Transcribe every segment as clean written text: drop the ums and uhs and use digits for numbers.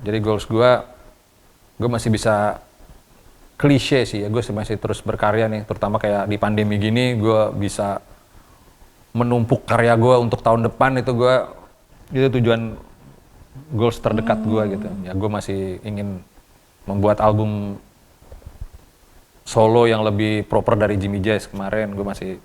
Jadi goals gue masih bisa klise sih ya, gue masih terus berkarya nih, terutama kayak di pandemi gini, gue bisa menumpuk karya gue untuk tahun depan itu tujuan goals terdekat gue gitu. Ya gue masih ingin membuat album solo yang lebih proper dari Jimmy Jazz kemarin, gue masih.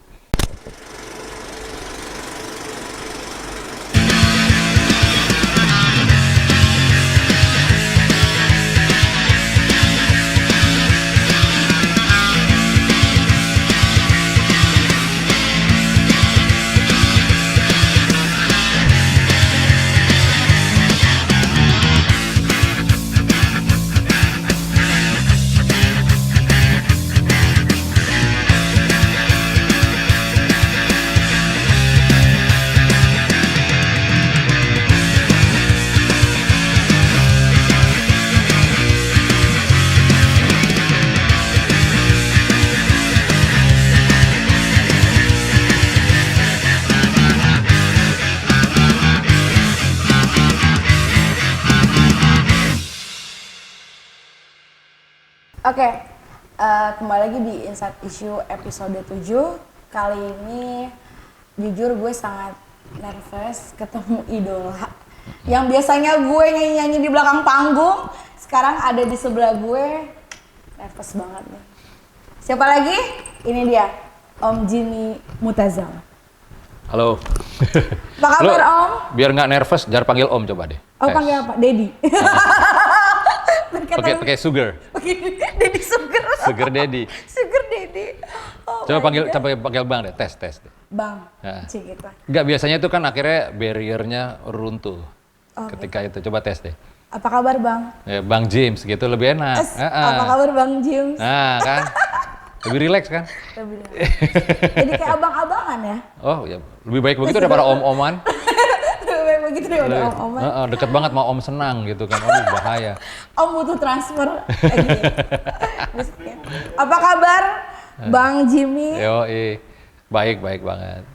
Oke, kembali lagi di Inside Issue episode 7. Kali ini jujur gue sangat nervous ketemu idola. Yang biasanya gue nyanyi-nyanyi di belakang panggung, sekarang ada di sebelah gue. Nervous banget nih. Siapa lagi? Ini dia, Om Jimmy Mutazal. Halo. Apa kabar Om? Biar nggak nervous, jangan panggil Om coba deh. Oh panggil apa? Daddy. Pakai sugar. Daddy Sugar. Sugar Daddy. Sugar Daddy. Oh Coba panggil Bang deh, tes deh. Bang. Ya. Cik gitu. Enggak, biasanya itu kan akhirnya barrier-nya runtuh. Ketika itu coba tes deh. Apa kabar Bang? Ya, Bang James gitu lebih enak. Apa kabar Bang James? Nah, kan. Lebih rileks kan? Jadi kayak abang-abangan ya? Oh, ya lebih baik begitu daripada om-oman. Lebih baik begitu daripada om-oman. Deket banget mau om senang gitu kan. Aduh, bahaya. Om butuh transfer. Apa kabar Bang Jimmy? Yoi. Baik banget.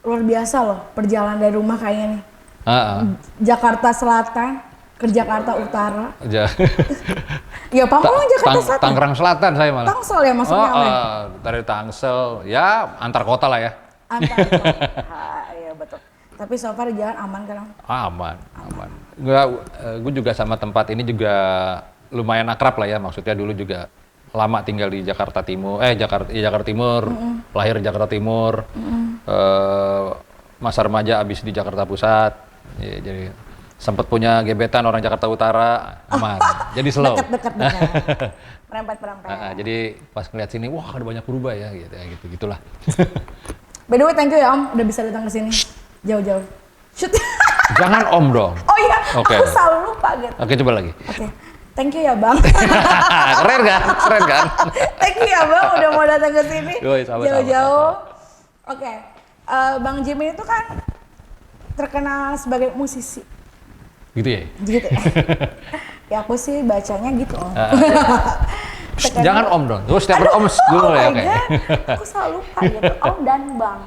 Luar biasa loh perjalanan dari rumah kayaknya nih. Jakarta Selatan ke Jakarta Utara. Ya Pamong Jakarta Selatan. Tangerang Selatan saya malah. Tangsel ya maksudnya. Dari Tangsel, ya antar kota lah ya. Antar kota. Iya betul. Tapi so far jalan aman kan? Aman. Gue juga sama tempat ini juga lumayan akrab lah ya. Maksudnya dulu juga lama tinggal di Jakarta Timur. Jakarta Timur, lahir di Jakarta Timur. Masa remaja abis di Jakarta Pusat. Ya, jadi sempat punya gebetan orang Jakarta Utara, aman. Jadi slow. Dekat. Perempet. Jadi pas ngeliat sini, wah ada banyak berubah ya, gitulah. By the way, thank you ya Om, udah bisa datang ke sini jauh-jauh. Shoot. Jangan Om dong. Oh iya, Okay. aku selalu lupa gitu. Oke, coba lagi. Oke. Thank you ya Bang. Keren kan? Thank you ya Bang, udah mau datang ke sini jauh-jauh. Oke. Bang Jimmy itu kan terkenal sebagai musisi. Gitu ya? Gitu ya. Ya aku sih bacanya gitu Om. Jangan Om dong. Terus setiap Om dulu ya. Oke. Aku selalu lupa gitu. Om dan Bang.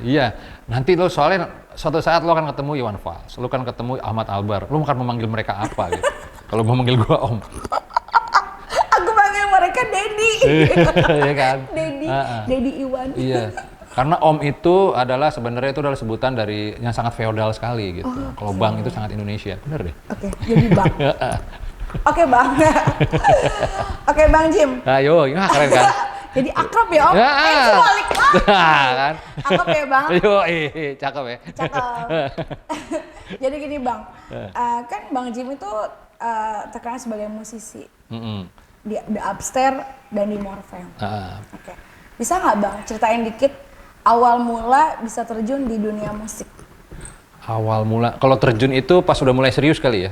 Iya. Nanti lo soalnya suatu saat lo akan ketemu Iwan Fals, lo akan ketemu Ahmad Albar. Lo akan memanggil mereka apa gitu? Kalau mau manggil gua Om. Aku panggil mereka Daddy. Iya kan? Daddy Iwan. Iya. Karena Om itu adalah sebenarnya itu adalah sebutan dari yang sangat feodal sekali gitu. Kalau Bang itu sangat Indonesia, bener deh. Oke, jadi Bang. Oke Bang. Oke Bang Jim. Ayo, keren kan? Jadi akrab ya Om? Sebalik lagi. Kan? Akrab ya Bang? Cakep ya. Cakep. Jadi gini Bang, kan Bang Jim itu terkenal sebagai musisi. Di The Upstairs dan di Morfem. Oke. Bisa nggak Bang ceritain dikit awal mula bisa terjun di dunia musik? Awal mula, kalau terjun itu pas udah mulai serius kali ya?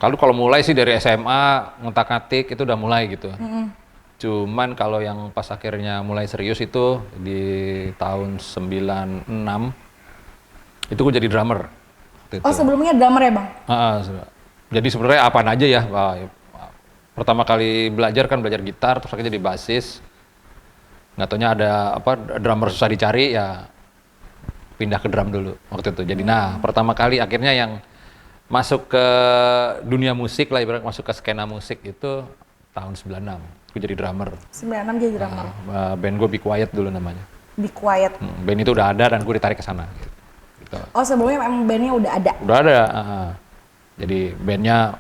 Kalau mulai sih dari SMA, ngutak-ngatik itu udah mulai gitu. Cuman kalau yang pas akhirnya mulai serius itu di tahun 96, itu gue jadi drummer. Oh sebelumnya drummer ya Bang? Jadi sebenarnya apaan aja ya. Pertama kali belajar gitar, terus akhirnya jadi basis. Nggak taunya ada drummer susah dicari ya pindah ke drum dulu waktu itu. Jadi pertama kali akhirnya yang masuk ke dunia musik lah, ibarat masuk ke skena musik itu tahun 96. Gue jadi drummer. 96 jadi drummer. Band gue Be Quiet dulu namanya. Be Quiet. Band itu udah ada dan gue ditarik ke sana. Gitu. Oh sebelumnya emang bandnya udah ada? Udah ada. Jadi bandnya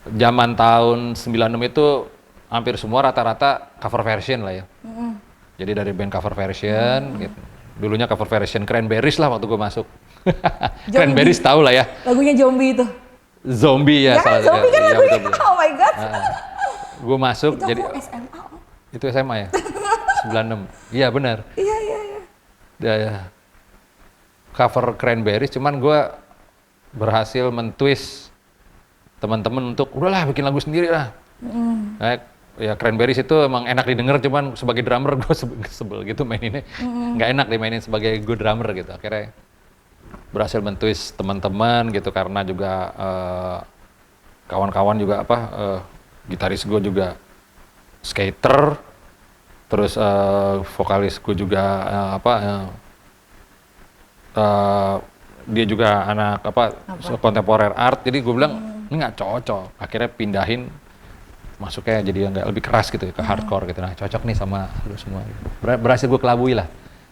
zaman tahun 96 itu hampir semua rata-rata cover version lah ya. Jadi dari band cover version, gitu. Dulunya cover version Cranberries lah waktu gue masuk. Cranberries tahu lah ya. Lagunya Zombie itu. Zombie ya. Ya kan Zombie kan lagunya. Oh my god. Gue masuk Itu jadi aku SMA. itu SMA ya. 96. Iya benar. Iya. Ya. Cover Cranberries, cuman gue berhasil mentwist teman-teman untuk udahlah bikin lagu sendiri lah. Ya Cranberries itu emang enak didengar, cuman sebagai drummer gue sebel gitu maininnya. Nggak enak dimainin sebagai gue drummer gitu. Akhirnya berhasil mentwist teman-teman gitu, karena juga kawan-kawan juga gitaris gue juga skater, terus vokalis gue juga dia juga anak kontemporer art, jadi gue bilang ini nggak cocok. Akhirnya pindahin masuknya jadi yang lebih keras gitu ke hardcore gitu. Nah cocok nih sama lu semua. Berhasil gue kelabui lah.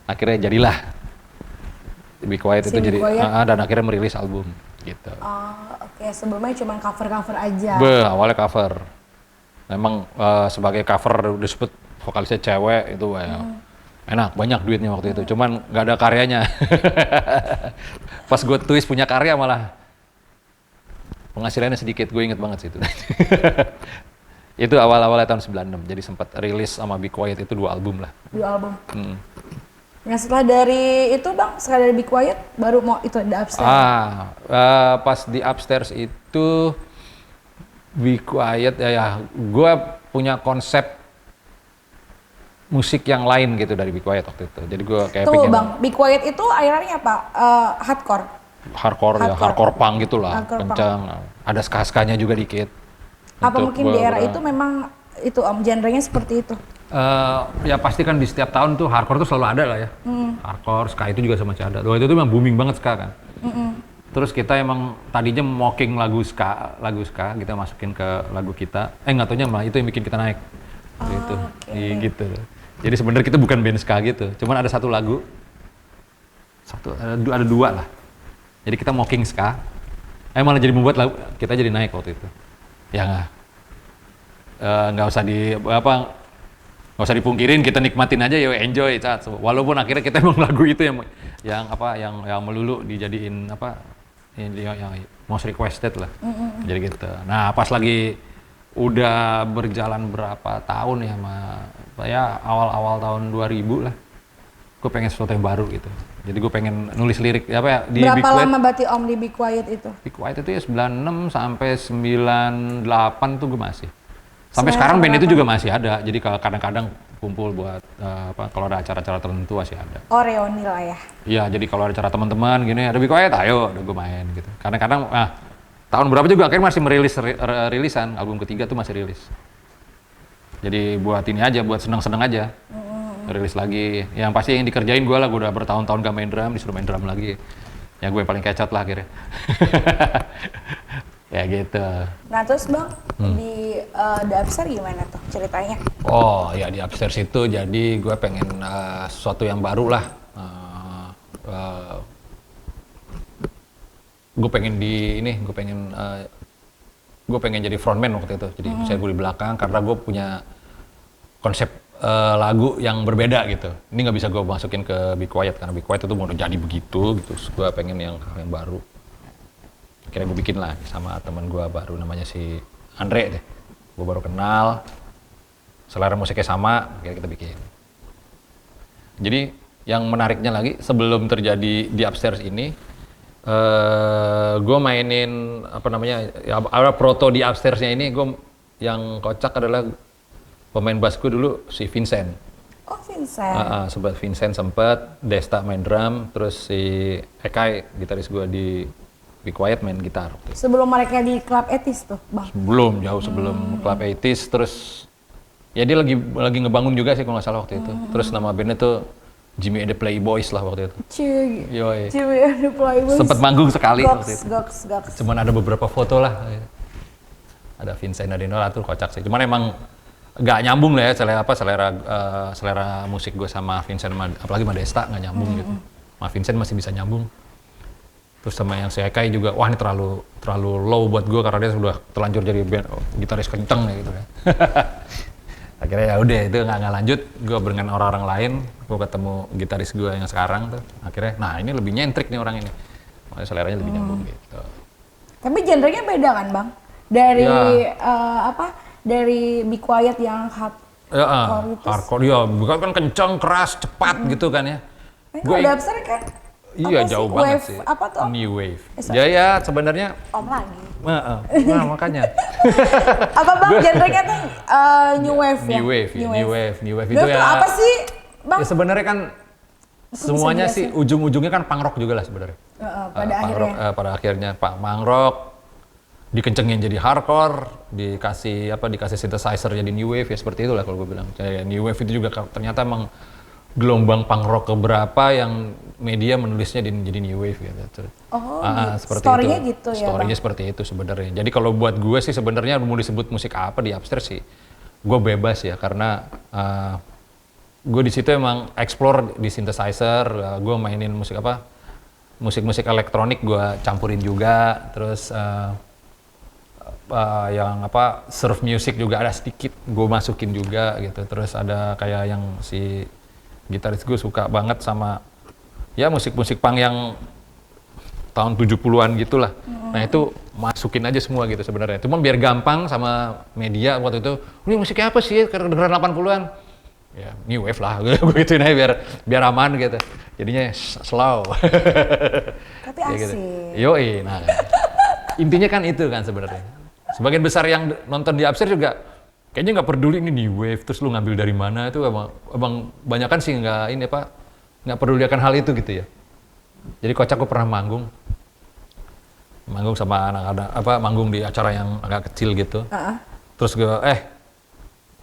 Akhirnya jadilah Be Quiet itu jadi dan akhirnya merilis album gitu. Oke. Sebelumnya cuma cover-cover aja. Awalnya cover. Memang sebagai cover disebut vokalisnya cewek itu enak, banyak duitnya waktu itu. Cuman nggak ada karyanya. Pas gue twist punya karya malah penghasilannya sedikit. Gue inget banget sih itu. Itu awal-awalnya tahun 96, jadi sempat rilis sama Be Quiet itu 2 album lah. 2 album. Nah setelah dari itu bang, setelah dari Be Quiet, baru mau itu The Upstairs? Pas di Upstairs itu Be Quiet ya gue punya konsep musik yang lain gitu dari Be Quiet waktu itu. Jadi gue kayak pengen... bang, Be Quiet itu akhirnya apa? Hardcore? Hardcore punk gitu lah, kencang. Ada ska-skanya juga dikit. Apa mungkin di era itu memang itu genrenya seperti itu? Ya pasti kan di setiap tahun tuh hardcore tuh selalu ada lah ya. Hardcore, ska itu juga sama ada. Waktu itu memang booming banget ska kan. Terus kita emang tadinya mocking lagu ska kita masukin ke lagu kita. Nggak taunya malah itu yang bikin kita naik. Gitu. Gitu. Jadi sebenarnya kita bukan band ska gitu. Cuman ada satu lagu. Ada 2 lah. Jadi kita mocking ska. Malah jadi membuat lagu kita jadi naik waktu itu. Ya nggak usah dipungkirin, kita nikmatin aja ya, enjoy saat walaupun akhirnya kita emang lagu itu yang melulu dijadiin yang most requested lah. Jadi gitu. Nah pas lagi udah berjalan berapa tahun ya awal tahun 2000 lah, gue pengen sesuatu yang baru gitu. Jadi gue pengen nulis lirik di berapa lama berarti Om di Be Quiet itu? Be Quiet itu ya 96 sampai 98 tuh gue masih. Sampai sekarang band itu juga masih ada. Jadi kadang-kadang kumpul buat kalau ada acara-acara tertentu masih ada. Oh reuni lah ya? Iya, jadi kalau ada acara teman-teman gini, ada Be Quiet, ayo udah gue main gitu. Kadang-kadang tahun berapa juga akhirnya masih merilis rilisan, album ketiga tuh masih rilis. Jadi buat ini aja, buat seneng-seneng aja. Rilis lagi, yang pasti yang dikerjain gue lah, gue udah bertahun-tahun gak main drum, disuruh main drum lagi. Ya gue paling kecot lah akhirnya. Ya gitu. Nah terus bang, di The Upstairs gimana tuh ceritanya? Oh ya di Upstairs itu jadi gue pengen sesuatu yang baru lah. Gue pengen jadi frontman waktu itu. Jadi saya gue di belakang karena gue punya konsep lagu yang berbeda gitu. Ini nggak bisa gue masukin ke Be Quiet karena Be Quiet itu mau jadi begitu gitu. Gue pengen yang baru. Akhirnya gue bikin lah sama teman gue baru namanya si Andre deh. Gue baru kenal, selera musiknya sama, akhirnya kita bikin. Jadi yang menariknya lagi sebelum terjadi di Upstairs ini, gue mainin proto di Upstairs-nya ini, gue yang kocak adalah pemain bass gue dulu si Vincent. Oh Vincent. Sobat Vincent sempet, Desta main drum, terus si Ekai gitaris gue di Be Quiet main gitar. Sebelum mereka di Club Etis tuh bang? Jauh sebelum Club Etis, terus ya dia lagi ngebangun juga sih kalau nggak salah waktu itu. Terus nama bandnya tuh Jimmy and the Playboys lah waktu itu. Cuy. Yoi. Jimmy and the Playboys. Sempet manggung sekali waktu itu. Goks. Cuman ada beberapa foto lah. Ada Vincent Adenola tuh kocak sih. Cuman emang nggak nyambung lah ya selera musik gue sama Vincent, apalagi Madesta nggak nyambung gitu. Sama Vincent masih bisa nyambung. Terus sama yang si Ekai juga, wah ini terlalu low buat gue karena dia sudah terlanjur jadi gitaris kenceng gitu ya. Akhirnya ya udah itu nggak lanjut. Gue dengan orang-orang lain, gue ketemu gitaris gue yang sekarang tuh. Akhirnya, nah ini lebih nyentrik nih orang ini. Makanya seleranya lebih nyambung gitu. Tapi genrenya beda kan bang? Dari dari Be Quiet yang hardcore, ya bukan kan kenceng, keras, cepat gitu kan ya. Gue ada Upstairs kan? Iya jauh banget wave, sih. Apa tuh? New wave. Ya sebenarnya. Om lagi. Nah makanya. Apa bang genrenya tuh new wave ya? New wave itu itu ya. apa sih bang? Ya sebenarnya kan semuanya sih ujung-ujungnya kan punk rock juga lah sebenarnya. Pada akhirnya punk rock dikencengin jadi hardcore, dikasih synthesizer jadi new wave ya seperti itulah kalau gue bilang. Kayak new wave itu juga ternyata emang gelombang punk rock keberapa yang media menulisnya jadi new wave gitu. Seperti story-nya itu. Gitu ya. Story-nya seperti itu sebenarnya. Jadi kalau buat gue sih sebenarnya mau disebut musik apa di Upstairs sih, gue bebas ya karena gue di situ emang explore di synthesizer, gue mainin musik elektronik gue campurin juga, terus surf music juga ada sedikit gue masukin juga gitu. Terus ada kayak yang si gitaris gue suka banget sama ya musik-musik punk yang tahun 70-an gitulah. Nah itu masukin aja semua gitu sebenarnya. Cuma biar gampang sama media waktu itu, ini musiknya apa sih kedengeran 80-an? Ya new wave lah, gue gituin aja biar aman gitu. Jadinya slow. Tapi asik. Gitu. Yoi, nah intinya kan itu kan sebenarnya. Sebagian besar yang nonton di Upstairs juga kayaknya nggak peduli ini new wave, terus lu ngambil dari mana itu emang banyak kan sih nggak peduli akan hal itu gitu ya. Jadi kocak gue pernah manggung sama manggung di acara yang agak kecil gitu. Terus gue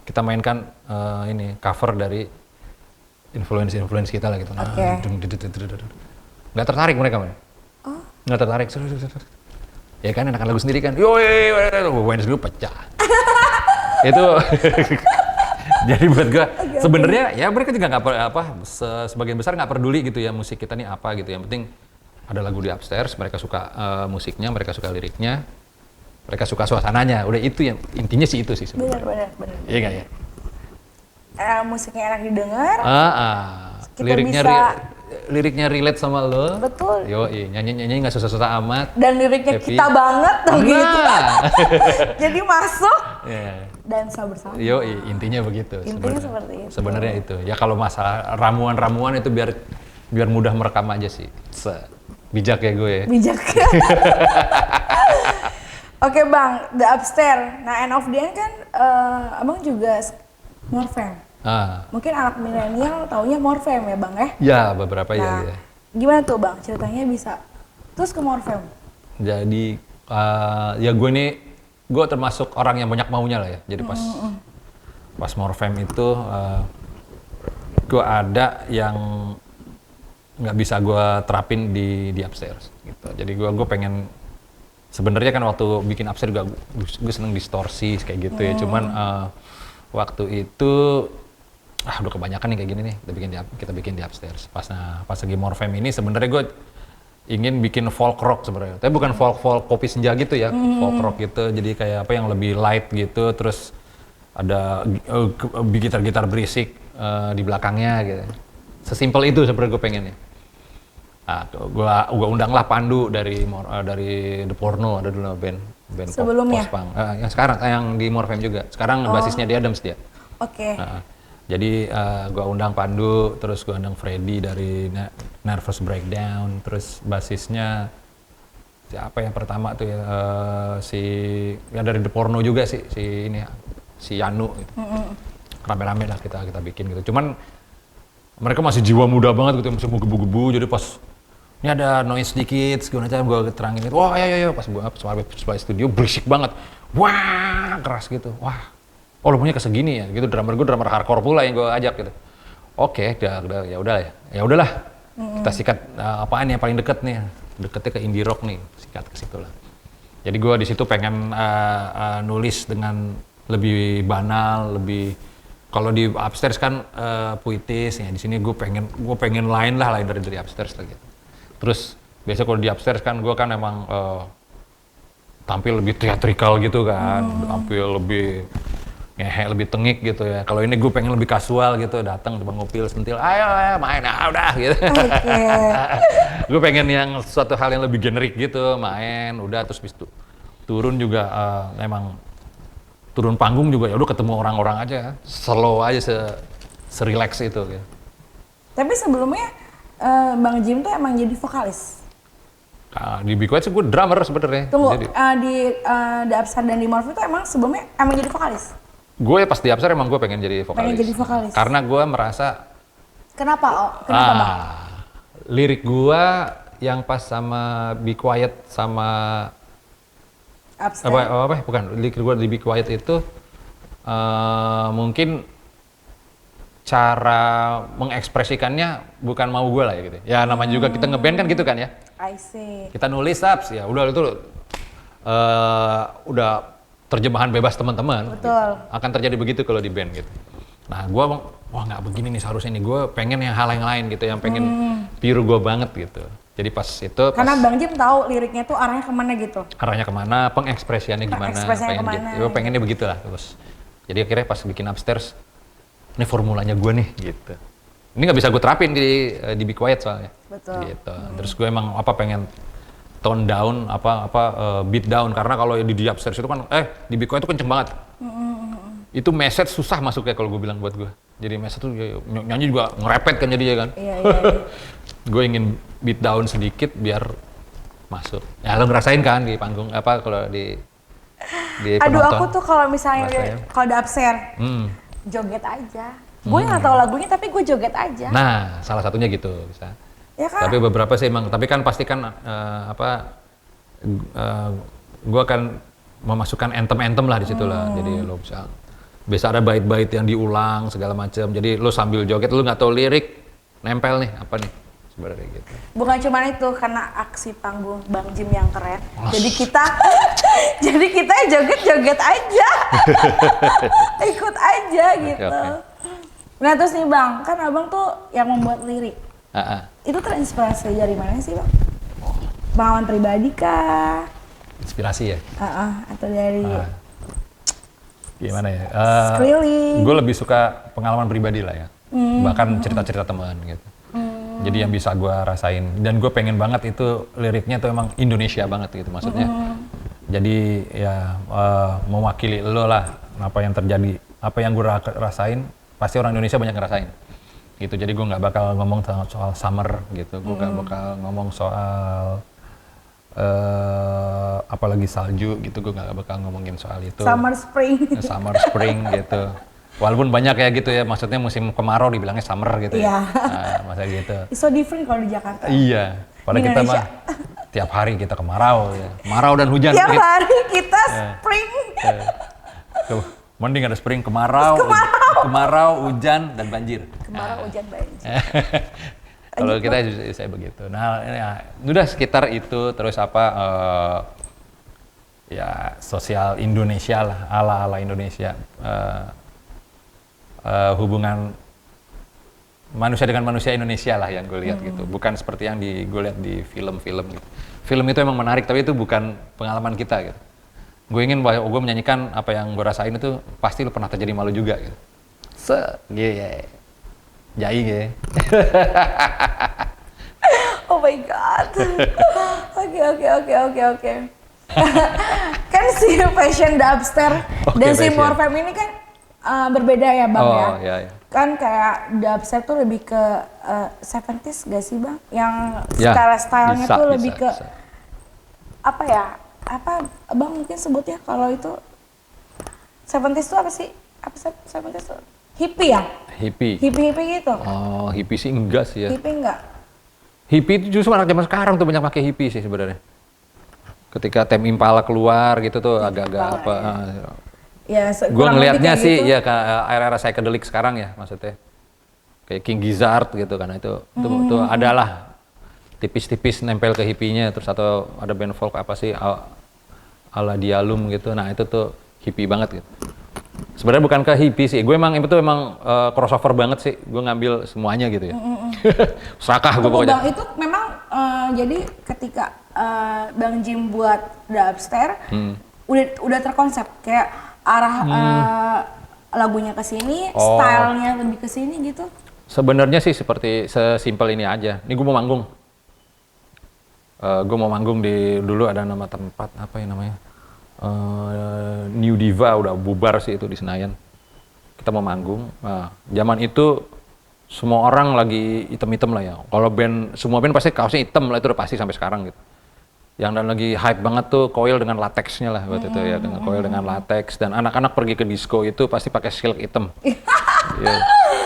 kita mainkan ini cover dari influence kita lah gitu. Nggak tertarik mereka man. Nggak tertarik. Ya kan enakan lagu sendiri kan. Main dulu pecah. Itu jadi buat gue sebenarnya ya mereka juga nggak sebagian besar nggak peduli gitu ya musik kita nih apa gitu. Yang penting ada lagu di Upstairs, mereka suka musiknya, mereka suka liriknya, mereka suka suasananya. Udah itu yang intinya sih itu sih sebenarnya. Benar. Iya nggak ya? Musiknya enak didengar. Liriknya relate sama lo. Betul. Nyanyi nggak susah-susah amat. Dan liriknya happy. Kita banget tuh gitu. Jadi masuk. Dansa bersama. Intinya begitu. Intinya seperti itu. Sebenarnya itu. Ya kalau masalah ramuan-ramuan itu biar mudah merekam aja sih. Bijak ya gue ya. Bijak. Oke bang, The Upstairs. Nah End of the End kan abang juga Morfem. Mungkin anak milenial taunya Morfem ya bang ya? Ya beberapa ya. Gimana tuh bang ceritanya bisa terus ke Morfem? Jadi ya gue termasuk orang yang banyak maunya lah ya. Jadi pas Morfem itu gue ada yang nggak bisa gue terapin di Upstairs gitu. Jadi gue pengen sebenarnya kan waktu bikin Upstairs juga gue seneng distorsi kayak gitu ya. Cuman waktu itu udah kebanyakan nih kayak gini nih, kita bikin di Upstairs. Pas lagi Morfem ini sebenarnya gue ingin bikin folk rock sebenarnya, tapi bukan folk kopi senja gitu ya, folk rock gitu. Jadi kayak yang lebih light gitu, terus ada gitar berisik di belakangnya gitu. Sesimpel itu sebenarnya gue pengennya. Nah, gue undang lah Pandu dari The Porno, ada dulu band sebelumnya post-punk. Yang sekarang yang di Morfem juga. Sekarang basisnya di Adams dia. Oke. Jadi gue undang Pandu, terus gue undang Freddy dari Nervous Breakdown, terus basisnya siapa yang pertama tuh ya dari The Porno juga si Yanu gitu. Rame-rame lah kita bikin gitu. Cuman mereka masih jiwa muda banget gitu, masih gebu-gebu. Jadi pas ini ada noise sedikit, segala macam gue terangin gitu. Wah ya pas gue studio berisik banget. Wah keras gitu. Wah. Oh lu punya kesegini ya gitu, drummer hardcore pula yang gue ajak gitu. Oke, ya udah ya udahlah. Kita sikat apaan yang paling deket nih, deketnya ke indie rock nih, sikat ke situ lah. Jadi gue di situ pengen nulis dengan lebih banal, lebih kalau di upstairs kan puitis, ya di sini gue pengen lain dari upstairs lah gitu. Terus biasa kalau di upstairs kan gue kan emang tampil lebih teatrikal gitu kan, tampil lebih ngehe, lebih tengik gitu ya. Kalau ini gue pengen lebih kasual gitu, datang depan ngupil sentil, ayo main, udah gitu. Gue pengen yang suatu hal yang lebih generik gitu, main, udah terus bis turun juga emang turun panggung juga ya udah ketemu orang-orang aja, slow aja se-relax itu gitu. Tapi sebelumnya Bang Jim tuh emang jadi vokalis? Di Be Quiet sih gue drummer sebenarnya. Tunggu, di The Upstairs dan di Morphe itu emang sebelumnya emang jadi vokalis? Gue pas di Upstairs emang gue pengen jadi vokalis. Pengen jadi vokalis? Karena gue merasa... Kenapa, Kenapa, Bang? Lirik gue yang pas sama Be Quiet sama... Upstairs? Bukan, lirik gue di Be Quiet itu mungkin cara mengekspresikannya bukan mau gue lah ya gitu. Ya namanya juga kita ngeband kan gitu kan ya. I see. Kita nulis apps ya udah itu udah terjemahan bebas teman-teman. Betul. Gitu. Akan terjadi begitu kalau di band gitu. Nah gue wah nggak begini nih seharusnya nih, gue pengen yang hal yang lain gitu, yang pengen pure gue banget gitu. Jadi pas itu karena Bang Jim tahu liriknya tuh arahnya kemana gitu. Arahnya kemana, pengekspresiannya gimana, kemana, gitu. Pengennya begitulah terus. Jadi akhirnya pas bikin Upstairs, ini formulanya gue nih gitu. Ini nggak bisa gue terapin di Be Quiet soalnya. Betul. Gitu. Terus gue emang pengen tone down, beat down, karena kalau di Upstairs itu kan di Be Quiet itu kenceng banget. Itu message susah masuknya kalau gue bilang buat gue. Jadi message tuh nyanyi juga ngerepet kan jadinya kan. Iya. Gue ingin beat down sedikit biar masuk. Ya lo ngerasain kan di panggung kalau di penonton. Aduh aku tuh kalau misalnya kalau di Upstairs joget aja. Gue nggak tahu lagunya tapi gue joget aja. Nah salah satunya gitu bisa. Ya kan? Tapi beberapa sih emang. Tapi kan pasti kan gue akan memasukkan anthem lah di situ lah. Jadi lo bisa ada bait-bait yang diulang segala macam. Jadi lo sambil joget lo nggak tahu lirik, nempel nih apa nih sebenarnya gitu. Bukan cuma itu, karena aksi panggung Bang Jim yang keren. Jadi kita joget-joget aja. Ikut aja gitu. Okay. Nah terus nih Bang, kan Abang tuh yang membuat lirik. Itu terinspirasi dari mana sih Bang? Pengalaman pribadi kah? Inspirasi ya? Atau dari gimana ya? Sekeliling. Gue lebih suka pengalaman pribadi lah ya. Bahkan cerita-cerita teman gitu. Jadi yang bisa gue rasain. Dan gue pengen banget itu liriknya tuh emang Indonesia banget gitu maksudnya. Jadi ya mewakili lo lah apa yang terjadi. Apa yang gue rasain pasti orang Indonesia banyak ngerasain. Gitu. Jadi gue nggak bakal ngomong soal summer gitu. Gue nggak bakal ngomong soal apalagi salju gitu. Gue nggak bakal ngomongin soal itu. Summer spring gitu. Walaupun banyak ya gitu ya, maksudnya musim kemarau dibilangnya summer gitu ya. Masa gitu. It's so different kalau di Jakarta. Iya. Padahal kita mah tiap hari kita kemarau ya. Kemarau dan hujan. Tiap hari kita spring. Mending ada spring, kemarau, hujan dan banjir. Kemarau, hujan, banjir. Kalau kita saya begitu. Nah, udah sekitar itu terus ya sosial Indonesia lah, ala Indonesia. Hubungan manusia dengan manusia Indonesia lah yang gue lihat gitu, bukan seperti yang gue lihat di film-film gitu. Film itu emang menarik tapi itu bukan pengalaman kita gitu. Gue ingin bahwa gue menyanyikan apa yang gue rasain itu pasti lo pernah terjadi malu juga gitu. Jai ya. Oh my god. Oke. Kan si Fashion The Upstairs dan si Morphe ini kan berbeda ya Bang ya? Iya. Kan kayak The Upstairs tuh lebih ke 70s gak sih Bang? Yang stylenya tuh lebih ke apa ya? Apa Bang mungkin sebut ya kalau itu 70s tuh apa sih? Apa 70s tuh? Hippie ya? Hippie gitu? Oh hippie sih enggak sih ya. Hippie enggak? Hippie itu justru anak zaman sekarang tuh banyak pakai hippie sih sebenarnya. Ketika Tame Impala keluar gitu tuh agak-agak apa... Ya, gue ngelihatnya sih gitu. Ya ke era-era psychedelic sekarang ya maksudnya. kayak King Gizzard gitu kan, itu adalah tipis-tipis nempel ke hippinya, terus atau ada band folk apa sih ala Dialum gitu, nah itu tuh hippie banget gitu. Sebenarnya bukan ke hippie sih, gue emang crossover banget sih, gue ngambil semuanya gitu ya. Serakah gue pokoknya. Bang itu memang jadi ketika Bang Jim buat Dubstare udah terkonsep kayak arah lagunya ke sini, stylenya lebih ke sini gitu. Sebenarnya sih seperti sesimpel ini aja. Ini gue mau manggung. Gue mau manggung di dulu ada nama tempat apa ya namanya? New Diva udah bubar sih itu di Senayan. Kita mau manggung. Nah, zaman itu semua orang lagi item-item lah ya. Kalau semua band pasti kaosnya hitam lah, itu udah pasti sampai sekarang gitu. Yang dan lagi hype banget tuh Coil dengan lateksnya lah waktu itu ya, dengan Coil dengan lateks, dan anak-anak pergi ke disco itu pasti pakai silk hitam.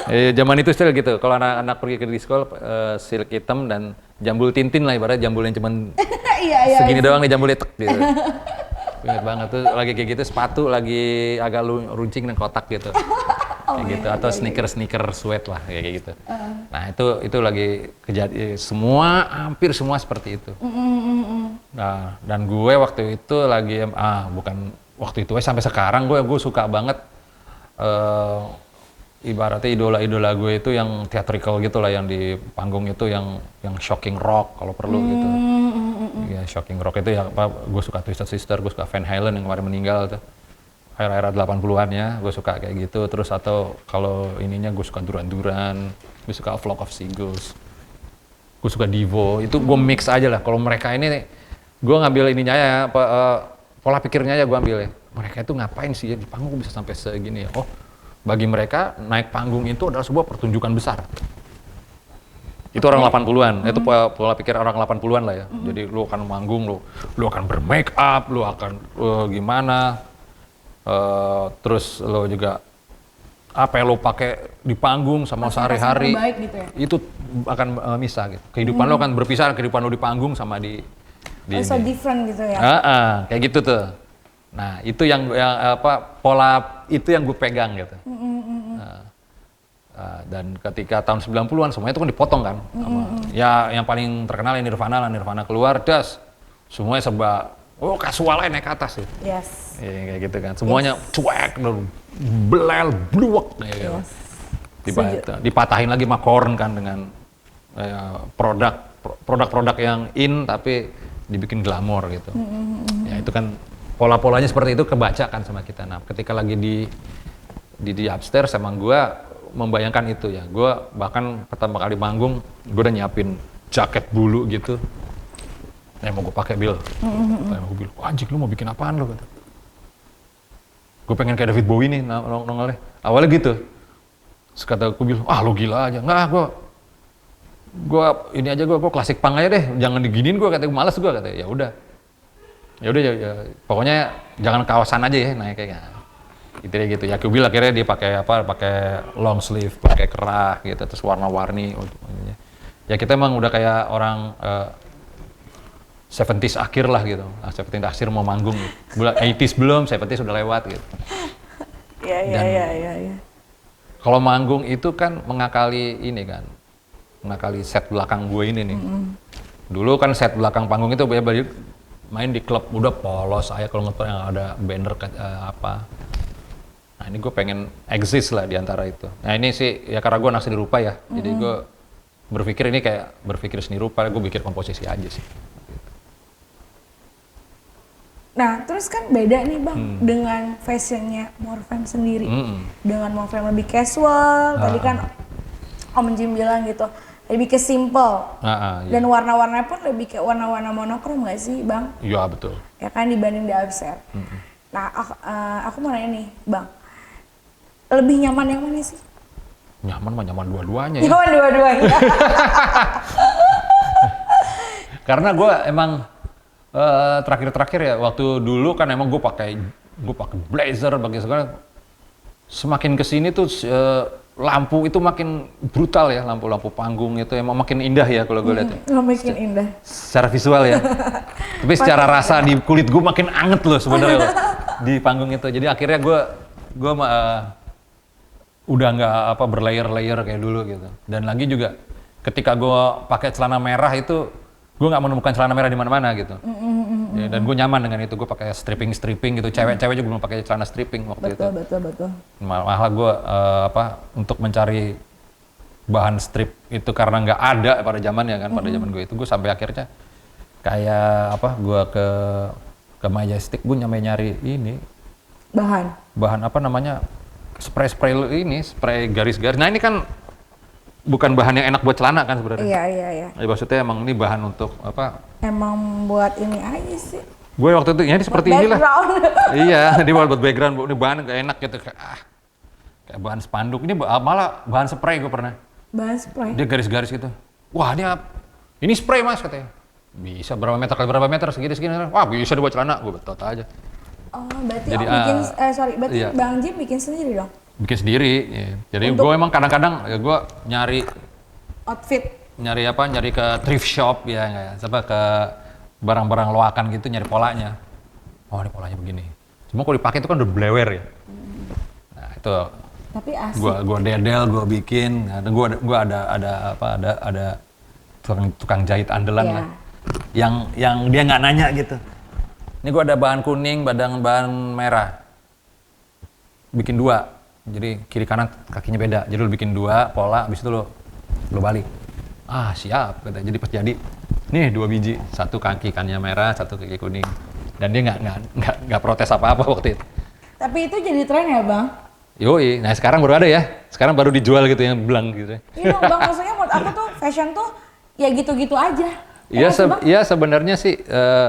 Zaman itu still gitu. Kalau anak-anak pergi ke disco silk hitam dan jambul tintin lah, ibaratnya jambul yang cuman segini doang nih jambulnya tek gitu. Ingat banget tuh lagi kayak gitu, sepatu lagi agak runcing dan kotak gitu. Kayak gitu, atau sneaker sweat lah kayak gitu. Nah itu lagi kejadian, hampir semua seperti itu. Nah dan gue waktu itu lagi bukan waktu itu sampai sekarang gue suka banget ibaratnya idola gue itu yang theatrical gitu lah, yang di panggung itu yang shocking rock kalau perlu gitu. Ya shocking rock itu ya apa, gue suka Twisted Sister, gue suka Van Halen yang kemarin meninggal tuh. Era-era 80-an ya, gue suka kayak gitu. Terus atau kalau ininya gue suka Duran Duran, gue suka A Flock of Seagulls, gue suka Devo. Itu gue mix aja lah. Kalau mereka ini, gue ngambil ininya ya, pola pikirnya aja gue ambil ya. Mereka itu ngapain sih ya di panggung bisa sampai segini ya? Oh, bagi mereka naik panggung itu adalah sebuah pertunjukan besar. Itu orang 80-an, itu pola pikir orang 80-an lah ya. Jadi lu akan manggung, lu akan bermake up, lu akan gimana. Terus lo juga apa yang lo pakai di panggung sama sehari-hari gitu ya? Itu akan misah gitu. Kehidupan lo akan berpisah, kehidupan lo di panggung sama di so different gitu ya? Kayak gitu tuh. Nah itu yang pola itu yang gue pegang gitu. Dan ketika tahun 90-an semuanya itu kan dipotong kan. Ya yang paling terkenal yang Nirvana keluar, semuanya serba kasual aja naik ke atas gitu. Yes. Ya, kayak gitu kan. Semuanya cuek, belel, bluwek gitu. Dipatahin lagi sama Korn kan dengan produk-produk yang in tapi dibikin glamor gitu. Ya itu kan pola-polanya seperti itu kebaca kan sama kita. Nah, ketika lagi di upstairs sama gue membayangkan itu ya. Gue bahkan pertama kali manggung, gue udah nyiapin jaket bulu gitu. Yang mau gue pakai Bill. Gue bilang, anjing lu mau bikin apaan lu? Gue pengen kayak David Bowie nih nongolnya. Awalnya gitu. Terus kata gue bilang, lu gila aja. Enggak, gue ini aja gue klasik punk aja deh. Jangan diginiin gue, kata gue males gue, kata ya udah. Ya pokoknya jangan kawasan aja ya naik kayak gitu deh gitu. Ya Kubil akhirnya dia pakai long sleeve, pakai kerah gitu, terus warna-warni. Ya kita emang udah kayak orang 70s akhir lah gitu. Nah, 70s akhir mau manggung. 80s belum, 70s udah lewat gitu. Iya. Kalau manggung itu kan mengakali set belakang gue ini nih. Dulu kan set belakang panggung itu main di klub udah polos aja kalau ngetor yang ada banner apa. Nah ini gue pengen exist lah di antara itu. Nah ini sih ya karena gue anak seni rupa ya, jadi gue berpikir ini kayak berpikir seni rupa, gue bikin komposisi aja sih. Nah terus kan beda nih Bang dengan fashionnya Morfem sendiri. Dengan Morfem lebih casual, tadi kan Om Jim bilang gitu, lebih ke simple. Iya. Dan warna-warnanya pun lebih kayak warna-warna monokrom gak sih Bang? Iya betul. Ya kan dibanding di upstairs. Nah aku mau nanya nih Bang, lebih nyaman yang mana sih? Nyaman dua-duanya ya. Nyaman dua-duanya. Karena gue emang terakhir ya, waktu dulu kan emang gue pakai blazer, pakai segala. Semakin kesini tuh lampu itu makin brutal ya, lampu-lampu panggung itu emang makin indah ya kalau gue lihat. Makin indah. Secara visual ya. Tapi secara rasa di kulit gue makin anget loh sebenarnya di panggung itu. Jadi akhirnya gue udah nggak apa berlayer-layer kayak dulu gitu. Dan lagi juga ketika gue pakai celana merah itu gue nggak menemukan celana merah di mana-mana gitu. Ya, dan gue nyaman dengan itu, gue pakai stripping gitu. Cewek-cewek juga belum pakai celana stripping waktu itu. Betul. Malah gue untuk mencari bahan strip itu karena nggak ada pada zamannya kan, pada zaman gue itu gue sampai akhirnya kayak gue ke Majestic, gue nyari ini bahan apa namanya, spray spray garis-garis. Nah ini kan bukan bahan yang enak buat celana kan sebenarnya. Iya. Jadi maksudnya emang ini bahan untuk apa? Emang buat ini aja sih. Gue waktu itu ya seperti inilah. Iya, dia buat background, ini bahan gak enak gitu, kayak bahan spanduk. Ini malah bahan spray gue pernah. Bahan spray? Dia garis-garis gitu. Wah ini spray mas katanya. Bisa berapa meter kali berapa meter, segini. Wah bisa dibuat celana, gue betot aja. Oh berarti Jadi, berarti iya. Bang Jim bikin sendiri dong? Bikin sendiri. Ya. Jadi gue emang kadang-kadang ya gue nyari Outfit? nyari ke thrift shop ya, ke barang-barang loakan gitu, nyari polanya. Oh ini polanya begini. Cuma kalau dipakai itu kan udah blewer ya. Nah itu. Tapi asik. Gua dedel, gua bikin. Nah, gua ada tukang jahit andalan lah. Yang dia nggak nanya gitu. Ini gua ada bahan kuning, bahan merah. Bikin 2. Jadi kiri kanan kakinya beda. Jadi lu bikin 2 pola, habis itu lu balik. Ah, siap kata. Jadi pas jadi nih 2 biji, 1 kaki kanannya merah, 1 kaki kuning. Dan dia nggak protes apa-apa waktu itu. Tapi itu jadi tren ya, Bang? Yoi, nah sekarang baru ada ya. Sekarang baru dijual gitu yang belang gitu. Iya dong, Bang, maksudnya menurut aku tuh fashion tuh ya gitu-gitu aja. Iya sebenarnya sih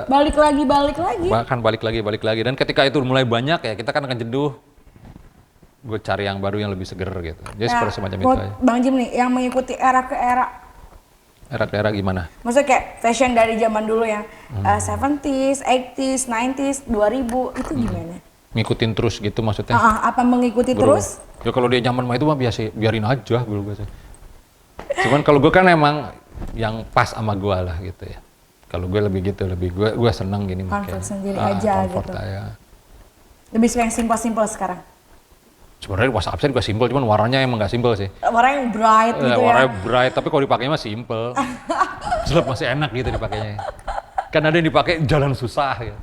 balik lagi. Bahkan balik lagi. Dan ketika itu mulai banyak ya, kita kan akan jenuh. Gue cari yang baru yang lebih seger gitu. Jadi seperti semacam itu aja. Bang Jim nih, yang mengikuti era ke era. Era ke era gimana? Maksudnya kayak fashion dari zaman dulu yang 70s, 80s, 90s, 2000 itu gimana? Ngikutin terus gitu maksudnya? Apa mengikuti terus? Ya kalau dia nyaman mah itu mah biasa, biarin aja gue sih. Cuman kalau gue kan emang yang pas sama gue lah gitu ya. Kalau gue lebih gitu, gue seneng gini. Comfort sendiri aja gitu. Aja. Lebih suka yang simpel-simpel sekarang? Sebenarnya pas absen juga simpel, cuman warnanya emang nggak simpel sih. Warnanya yang bright gitu ya? Warnanya bright, tapi kalau dipakainya mah simpel. Jelek masih enak gitu dipakainya. Kan ada yang dipakai jalan susah gitu.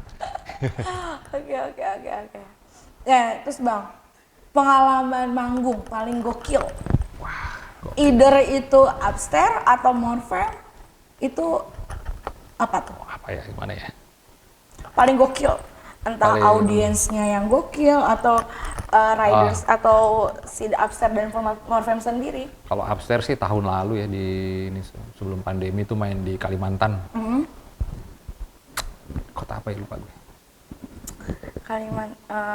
Oke. Ya, terus Bang, pengalaman manggung paling gokil. Either itu upstairs atau Morfem, itu apa tuh? Apa ya, gimana ya? Paling gokil. Entah audiensnya yang gokil atau riders atau si upstairs dan Morfem sendiri. Kalau upstairs sih tahun lalu ya, ini sebelum pandemi itu main di Kalimantan. Kota apa ya, lupa gue.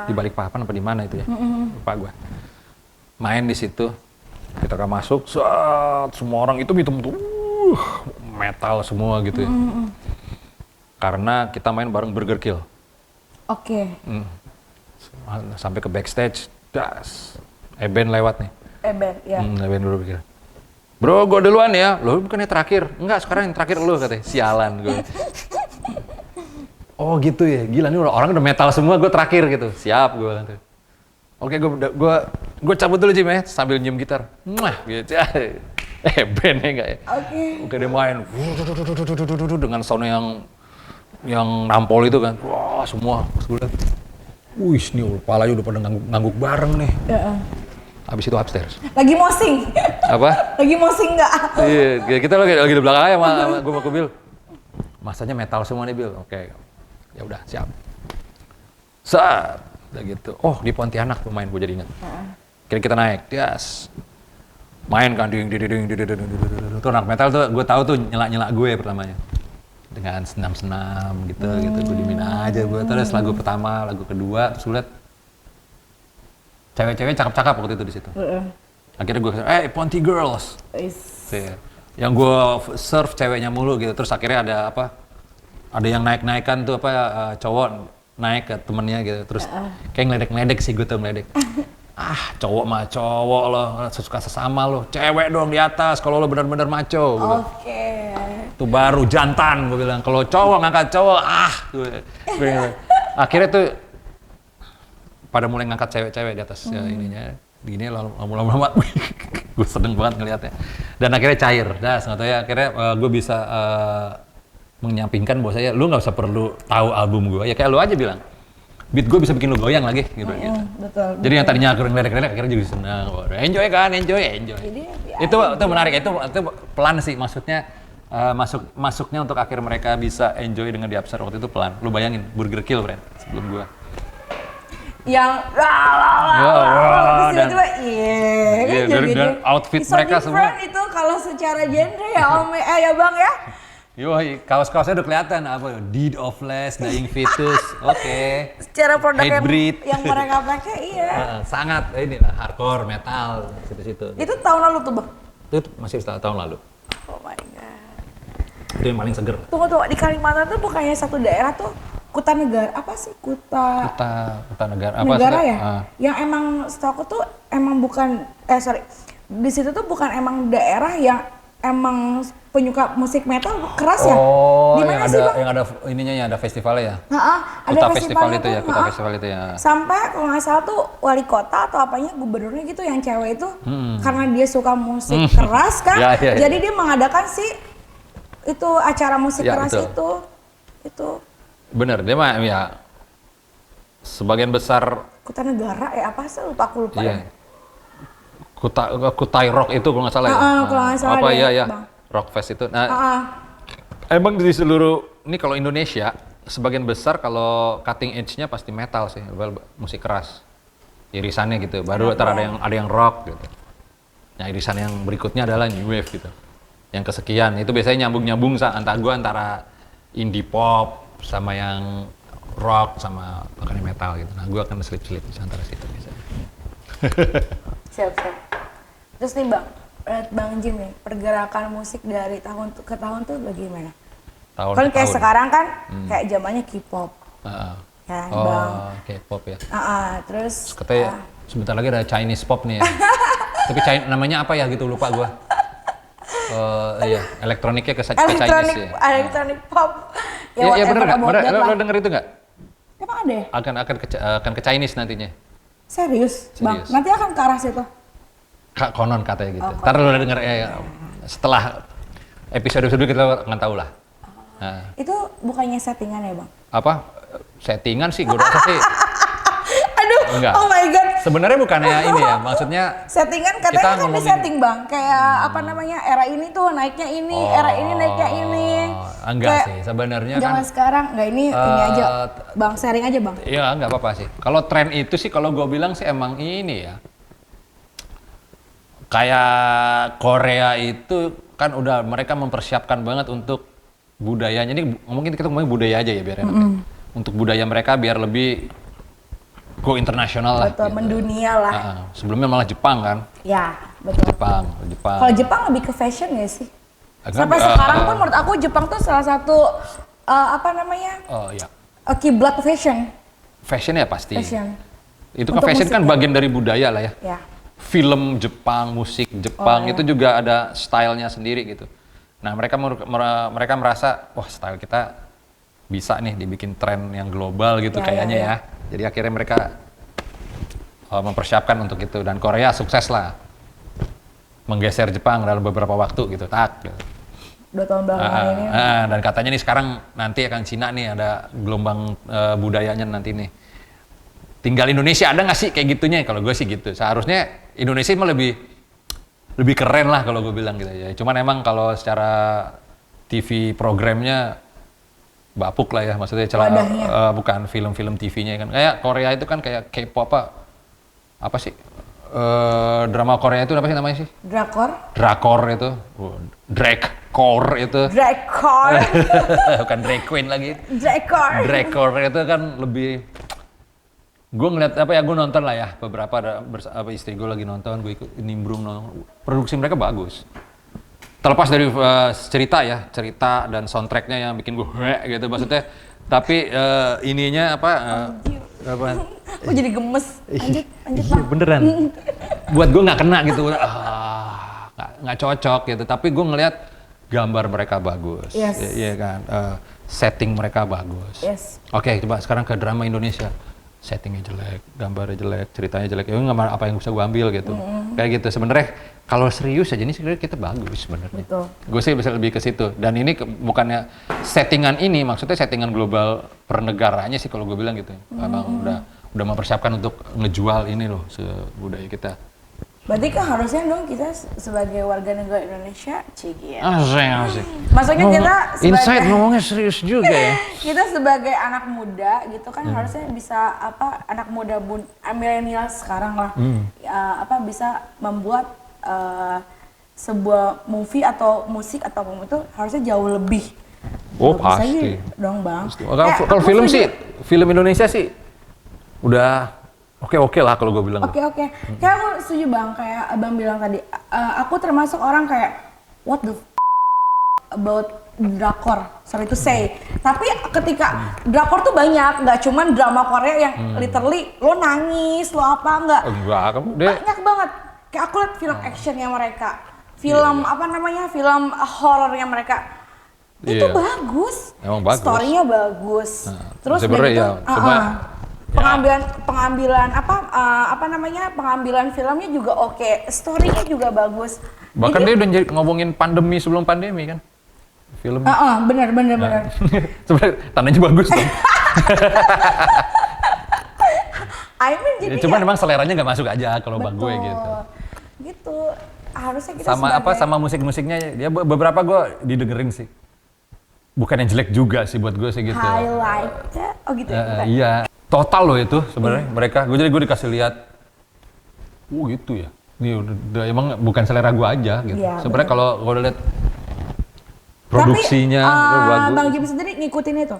Di Balikpapan apa di mana itu ya? Lupa gue. Main di situ, kita kan masuk, semua orang itu metal semua gitu ya. Karena kita main bareng Burger Kill. Oke. Sampai ke backstage, das. Eben lewat nih. Ya. Eben dulu pikir. Bro, gue duluan ya. Loh, bukannya terakhir? Enggak, sekarang yang terakhir lu katanya. Sialan gue. Oh gitu ya, gila nih orang udah metal semua, gue terakhir gitu. Siap gue nanti. Oke, gue cabut dulu Jim ya, sambil nyium gitar. Gitu. Band ya enggak ya? Oke, dia main. Dengan sound yang nampol itu kan. Wah, semua. Terus gue liat, wih, nih kepalanya udah pada ngangguk bareng nih. Habis itu upstairs. Lagi mosing. Apa? Lagi mosing nggak? Iya, kita lagi di belakang aja sama gue sama Bill. Masanya metal semua nih Bill. Oke. Ya udah, siap. Udah gitu. Oh, di Pontianak tuh main, gue jadi ingat. Kita naik, yes. Main kan, ding. Tuh anak metal tuh, gue tahu tuh nyela gue pertamanya. Dengan senam-senam gitu, gue dimin aja. Gue terus lagu pertama, lagu kedua, sulit. Cewek-cewek cakep-cakep waktu itu di situ. Akhirnya gue Ponti Girls. Yang gue serve ceweknya mulu gitu. Terus akhirnya ada yang naik-naikan tuh cowok naik ke temennya gitu. Terus kayak ngeledek-ngeledek sih, gue tuh ngeledek. Cowok mah cowok loh, suka sesama loh. Cewek dong di atas kalau lo benar-benar maco. Oke. Itu baru jantan, gue bilang. Kalau cowok ngangkat cowok, Akhirnya tuh pada mulai ngangkat cewek-cewek di atas ininya. gini lama-lama gue seneng banget ngeliatnya. Dan akhirnya cair, akhirnya gue bisa menyampingkan bahwa saya, lu nggak usah perlu tahu album gue, ya kayak lu aja bilang, beat gue bisa bikin lu goyang lagi, gitu. Betul. Jadi yang tadinya aku ngeledek-ledek akhirnya jadi senang, enjoy kan, enjoy. Jadi, Itu menarik, itu pelan sih, maksudnya masuknya untuk akhir mereka bisa enjoy dengan di Upstart waktu itu pelan. Lu bayangin, Burger Kill, Bren, sebelum gue. Yang terus tiba-tiba dan outfit mereka semua itu kalau secara genre ya ya Bang ya. Yoi, kaos-kaosnya udah kelihatan apa? Deed of Less, Dying Fetus, oke. Secara produk Hatebreed. yang mereka pakai sangat ini lah, hardcore, metal, situ-situ. Itu tahun lalu tuh Bang? Itu masih tahun lalu. Oh my god. Itu yang paling seger. Tunggu, di Kalimantan tuh bukannya satu daerah tuh Kuta Negara, apa sih Kuta Negara, apa Negara ya? Yang emang setahu tuh emang bukan, di situ tuh bukan emang daerah yang emang penyuka musik metal keras ya? Oh, di mana sih Bang? Yang ada ininya ya, ada festivalnya ya? Ada Kuta festival itu ya, Kuta Festival itu ya. Sampai kalau nggak salah tuh wali kota atau apanya gubernurnya gitu yang cewek itu karena dia suka musik keras kan, Ya. jadi dia mengadakan itu acara musik Ya, keras betul. itu. Bener, dia mah ya sebagian besar. Kuta Negara apa sih, aku lupa ya. Kutai Rock itu kalau nggak salah ya. Kalau nggak salah apa deh, ya, Bang. Rockfest itu. Nah, emang di seluruh ini kalau Indonesia sebagian besar kalau cutting edge-nya pasti metal sih, musik keras. Irisannya gitu. Baru ada yang rock gitu. Nah, irisan yang berikutnya adalah new wave gitu. Yang kesekian itu biasanya nyambung antara indie pop sama yang rock sama bahkan metal gitu. Nah, gue akan selip-selip di antara situ biasanya. Siap. Terus nih Bang Jim nih, pergerakan musik dari tahun ke tahun tuh bagaimana? Kan kayak sekarang kan kayak zamannya K-pop. Kan, Bang. K-pop ya. Terus katanya sebentar lagi ada Chinese pop nih ya. Tapi namanya apa ya gitu, lupa gue. Iya, elektroniknya ke Chinese ya. Elektronik pop. Iya bener nggak? Lo denger itu nggak? Emang ada ya? Akan ke Chinese nantinya. Serius, Bang? Nanti akan ke arah situ? Konon katanya gitu. Ntar lo denger setelah episode kita akan tahu lah. Itu bukannya settingan ya Bang? Apa? Settingan sih, gue rasa sih. Aduh, enggak. Oh my god. Sebenarnya bukannya ini ya, maksudnya settingan katanya kan di setting Bang, kayak apa namanya, era ini tuh naiknya ini, era ini naiknya ini. Enggak kayak, sih, sebenarnya kan. Zaman sekarang enggak ini aja, Bang, sharing aja Bang. Iya, enggak apa-apa sih. Kalau tren itu sih kalau gue bilang sih emang ini ya. Kayak Korea itu kan udah mereka mempersiapkan banget untuk budayanya. Ini mungkin kita ngomongin budaya aja ya biar enak. Untuk budaya mereka biar lebih go internasional lah. Betul, gitu. Mendunia lah. Sebelumnya malah Jepang kan? Ya, betul. Jepang. Kalau Jepang lebih ke fashion ya sih? Sampai sekarang pun menurut aku Jepang tuh salah satu apa namanya? Kiblat fashion. Fashion ya pasti. Fashion. Itu kan fashion kan bagian dari budaya lah ya. Ya. Film Jepang, musik Jepang itu juga ada stylenya sendiri gitu. Nah mereka merasa wah style kita bisa nih dibikin tren yang global gitu kayaknya ya. Jadi akhirnya mereka mempersiapkan untuk itu dan Korea sukses lah menggeser Jepang dalam beberapa waktu gitu. 2 tahun belakangan ini. Dan katanya nih sekarang nanti akan Cina nih ada gelombang budayanya nanti nih. Tinggal Indonesia ada nggak sih kayak gitunya? Kalau gue sih gitu. Seharusnya Indonesia mah lebih keren lah kalau gue bilang gitu ya. Cuman emang kalau secara TV programnya bapuk lah ya, maksudnya bukan film-film TV-nya kan. Kayak Korea itu kan kayak K-pop apa sih? Drama Korea itu apa sih namanya sih? Drakor itu. Drakor itu. Drakor. Bukan drag queen lagi. Drakor itu kan lebih. Gue ngeliat gue nonton lah ya beberapa istri gue lagi nonton, gue ikut nimbrung nonton. Produksi mereka bagus. Terlepas dari cerita dan soundtracknya yang bikin gue gitu maksudnya. Tapi ininya apa? Gue jadi gemes. Lanjut Bang. Beneran. Buat gue nggak kena gitu. Nggak cocok gitu. Tapi gue ngeliat gambar mereka bagus. Yes. Iya kan. Setting mereka bagus. Yes. Oke, coba sekarang ke drama Indonesia. settingnya jelek, gambarnya jelek, ceritanya jelek, ya nggak apa yang bisa gue ambil gitu. Kayak gitu. Sebenarnya kalau serius aja ini sebenarnya kita bagus sebenarnya. Betul. Gue sih bisa lebih ke situ. Dan ini bukannya settingan ini, maksudnya settingan global pernegaranya sih kalau gue bilang gitu. Emang udah mempersiapkan untuk ngejual ini loh budaya kita. Berarti kan harusnya dong kita sebagai warga negara Indonesia, cigi ya. Asik. Maksudnya kita Insight sebagai ngomongnya serius juga ya. kita sebagai anak muda gitu kan harusnya bisa anak muda milenial sekarang lah bisa membuat sebuah movie atau musik atau apapun itu harusnya jauh lebih. Oh bagus pasti. aja dong bang. Kalau film sih, film Indonesia sih udah oke lah kalau gue bilang. Oke. Kayak aku setuju bang, kayak abang bilang tadi. Aku termasuk orang kayak what the about drakor, sorry to say. Tapi ketika drakor tuh banyak, nggak cuman drama Korea yang literally lo nangis, lo apa enggak. Enggak, kamu deh. Banyak banget. Kayak aku liat film actionnya mereka, film film horornya mereka. Itu bagus. Emang bagus. Story-nya bagus. Terus sebenarnya pengambilan filmnya juga oke, story-nya juga bagus. Bahkan dia udah ngomongin pandemi sebelum pandemi kan. Film. Bener. Sebenarnya tandanya bagus kan. Jadi cuman memang seleranya nggak masuk aja kalau bang gue gitu. Gitu. Harusnya kita sama musik-musiknya dia beberapa gue didengerin sih. Bukan yang jelek juga sih buat gue sih gitu. Highlight. Oh gitu ya. Iya. Total loh itu sebenarnya mereka. Gue dikasih lihat. Gitu ya. Ini udah emang bukan selera gue aja gitu. Ya, sebenarnya kalau udah lihat produksinya bagus. Bang Jim sendiri ngikutin itu?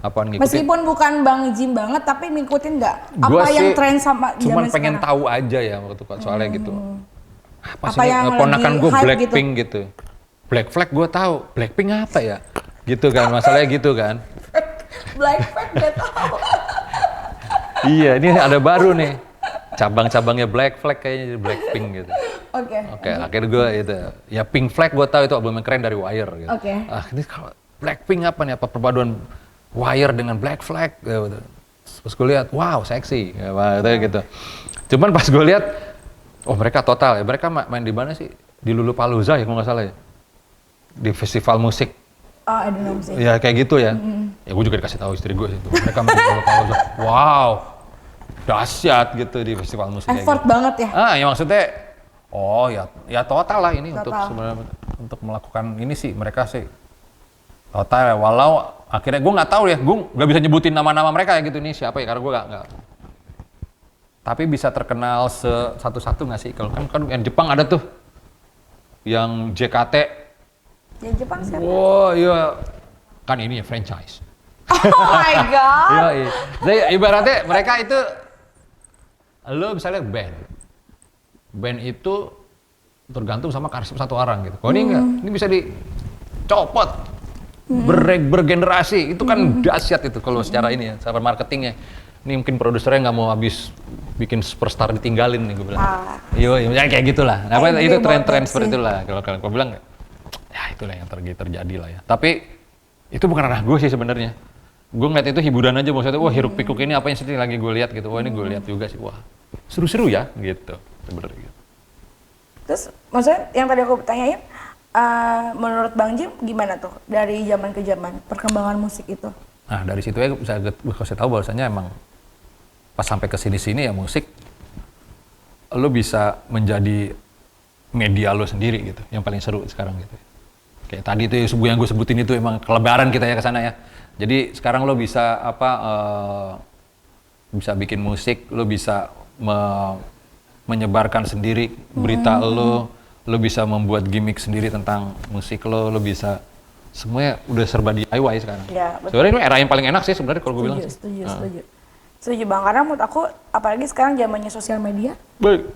Apaan ngikutin? Meskipun bukan Bang Jim banget, tapi ngikutin nggak? Apa yang tren sama cuman zaman pengen sekarang? tahu aja ya waktu soalnya gitu. Apa yang ponakan lagi gue hype Blackpink gitu. Black Flag gue tahu. Blackpink apa ya? Gitu kan, masalahnya gitu kan. Blackpink nggak tahu. Iya, ini ada baru nih. Cabang-cabangnya Black Flag kayaknya Blackpink gitu. Oke, akhirnya gue itu. Ya Pink Flag gue tahu itu album yang keren dari Wire gitu. Ini kalau Blackpink apa nih? Apa perpaduan Wire dengan Black Flag gitu. Terus gue lihat, wow, seksi gitu. Cuman pas gue lihat, oh mereka total ya. Mereka main di mana sih? Di Lollapalooza ya kalau nggak salah ya. Di festival musik. I don't know sih. Ya kayak gitu ya. Ya gue juga dikasih tahu istri gue situ. Mereka main di Lollapalooza. Wow, dahsyat gitu di festival musik. Effort gitu. banget ya. Ya maksudnya, ya total lah ini untuk melakukan ini sih mereka sih total. Walau akhirnya gue nggak tahu ya, gue nggak bisa nyebutin nama-nama mereka ya gitu nih siapa ya karena gue nggak. Tapi bisa terkenal satu-satu nggak sih? Kalau kan yang Jepang ada tuh, yang JKT. Yang Jepang siapa? Oh iya, kan ini ya franchise. Oh my god. Iya. Jadi ibaratnya mereka itu, lo misalnya band itu tergantung sama karisma satu orang gitu. Kalau ini enggak, ini bisa dicopot, bergenerasi. Itu kan dahsyat itu kalau secara ini ya, secara marketingnya. Ini mungkin produsernya nggak mau habis bikin superstar ditinggalin nih gue bilang. Iya, kayak gitulah. Itu tren-tren seperti itulah. Kalau kalian bilang, ya itulah yang terjadi lah ya. Tapi itu bukan ranah gue sih sebenarnya. Gue ngeliat itu hiburan aja, maksudnya wah hiruk pikuk ini apa yang sedih lagi gue lihat gitu. Wah ini gue lihat juga sih, wah seru-seru ya gitu sebenarnya. Gitu. Terus maksudnya yang tadi aku tanyain, menurut Bang Jim gimana tuh dari zaman ke zaman perkembangan musik itu? Nah dari situ ya bisa gue kasih tahu bahwasanya emang pas sampai ke sini ya musik lo bisa menjadi media lo sendiri gitu, yang paling seru sekarang gitu. Kayak tadi itu yang gue sebutin itu emang kelebaran kita ya ke sana ya. Jadi sekarang lo bisa bisa bikin musik, lo bisa menyebarkan sendiri berita lo bisa membuat gimmick sendiri tentang musik lo bisa semuanya udah serba DIY sekarang. Ya, sebenarnya ini era yang paling enak sih sebenarnya kalau gue bilang. Setuju Bang, karena menurut aku apalagi sekarang zamannya sosial media. Baik.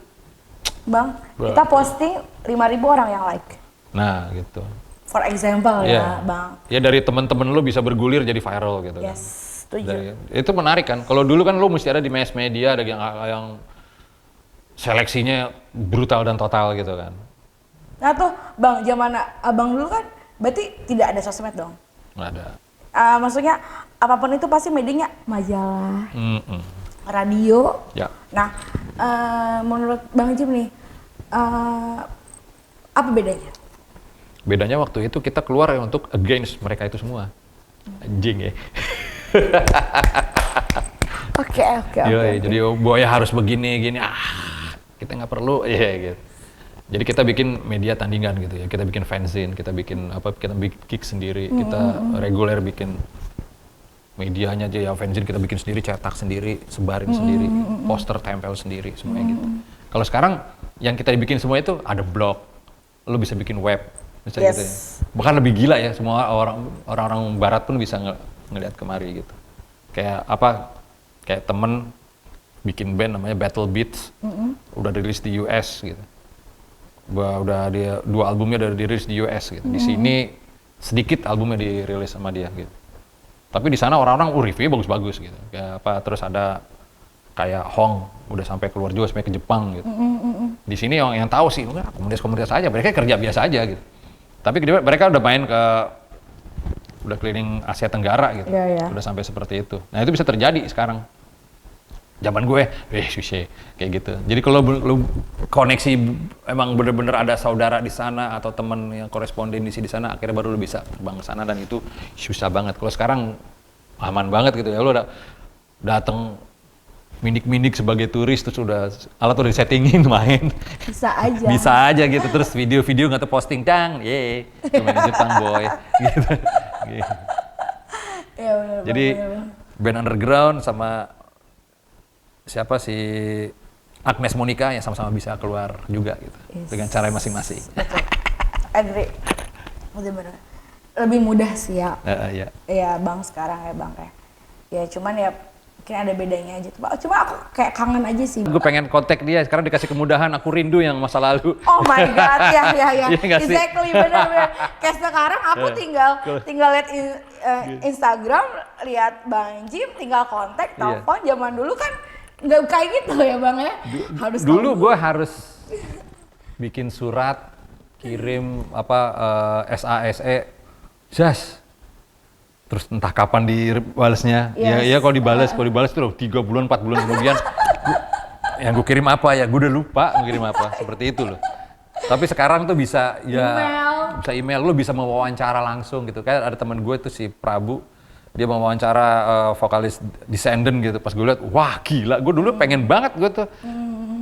Bang, kita posting 5.000 orang yang like. Nah, gitu. For example ya, Bang. Ya dari teman-teman lo bisa bergulir jadi viral gitu. Yes, setuju. Itu menarik kan. Kalau dulu kan lo mesti ada di mass media, ada yang seleksinya brutal dan total gitu kan. Nah tuh, Bang, zaman Abang dulu kan berarti tidak ada sosmed dong? Nggak ada. Maksudnya apapun itu pasti medianya majalah. radio. Ya. Nah, menurut Bang Jim nih, apa bedanya? Bedanya waktu itu kita keluar ya untuk against mereka itu semua. Anjing ya. Oke. Jadi Buaya harus begini gini. Kita nggak perlu gitu. Jadi kita bikin media tandingan gitu ya. Kita bikin fanzine, kita bikin kick sendiri, kita reguler bikin medianya aja ya, fanzine kita bikin sendiri, cetak sendiri, sebarin sendiri, poster tempel sendiri, semuanya gitu. Kalau sekarang yang kita bikin semua itu ada blog, lu bisa bikin web, bisa gitu ya. Bahkan lebih gila ya, semua orang-orang barat pun bisa ngelihat kemari gitu. Kayak temen bikin band namanya Battle Beats, udah dirilis di US gitu. Udah dia 2 albumnya udah dirilis di US gitu. Di sini sedikit albumnya dirilis sama dia gitu. Tapi di sana orang-orang reviewnya bagus-bagus gitu. Terus ada kayak Hong udah sampai keluar juga sampai ke Jepang gitu. Di sini yang tahu sih komunitas-komunitas aja, mereka kerja biasa aja gitu. Tapi mereka udah main udah keliling Asia Tenggara gitu. Udah sampai seperti itu. Nah, itu bisa terjadi sekarang. Zaman gue, susah kayak gitu. Jadi kalau lu koneksi emang bener-bener ada saudara di sana atau teman yang koresponden di sana, akhirnya baru lu bisa terbang ke sana dan itu susah banget. Kalau sekarang aman banget gitu ya, lu udah datang mindik-mindik sebagai turis terus alat udah disettingin main. Bisa aja gitu. Terus video-video nggak tuh posting cuma di Jepang boy gitu. Ya, bener, jadi band underground sama siapa si Agnes Monica yang sama-sama bisa keluar juga gitu dengan cara masing-masing. Betul. Agree. Bener-bener. Lebih mudah sih ya. Iya. Ya Bang sekarang ya Bang ya. Ya cuman ya mungkin ada bedanya aja tuh. Cuma aku kayak kangen aja sih. Gue pengen kontak dia, sekarang dikasih kemudahan, aku rindu yang masa lalu. Oh my god, ya. Exactly, bener-bener. Kayak sekarang aku tinggal lihat Instagram, lihat Bang Jim, tinggal kontak, telepon. Zaman dulu kan nggak kayak gitu ya Bang ya. Dulu gue harus bikin surat, kirim SASE, terus entah kapan dibalesnya. Ya kalau dibalas tuh 3 bulan 4 bulan kemudian yang gue kirim apa ya, gue udah lupa ngirim apa, seperti itu loh. Tapi sekarang tuh bisa bisa email, lu bisa mewawancara langsung gitu. Kayak ada teman gue tuh si Prabu, dia mau wawancara vokalis Descendant gitu. Pas gue liat, wah gila, gue dulu pengen banget gue tuh.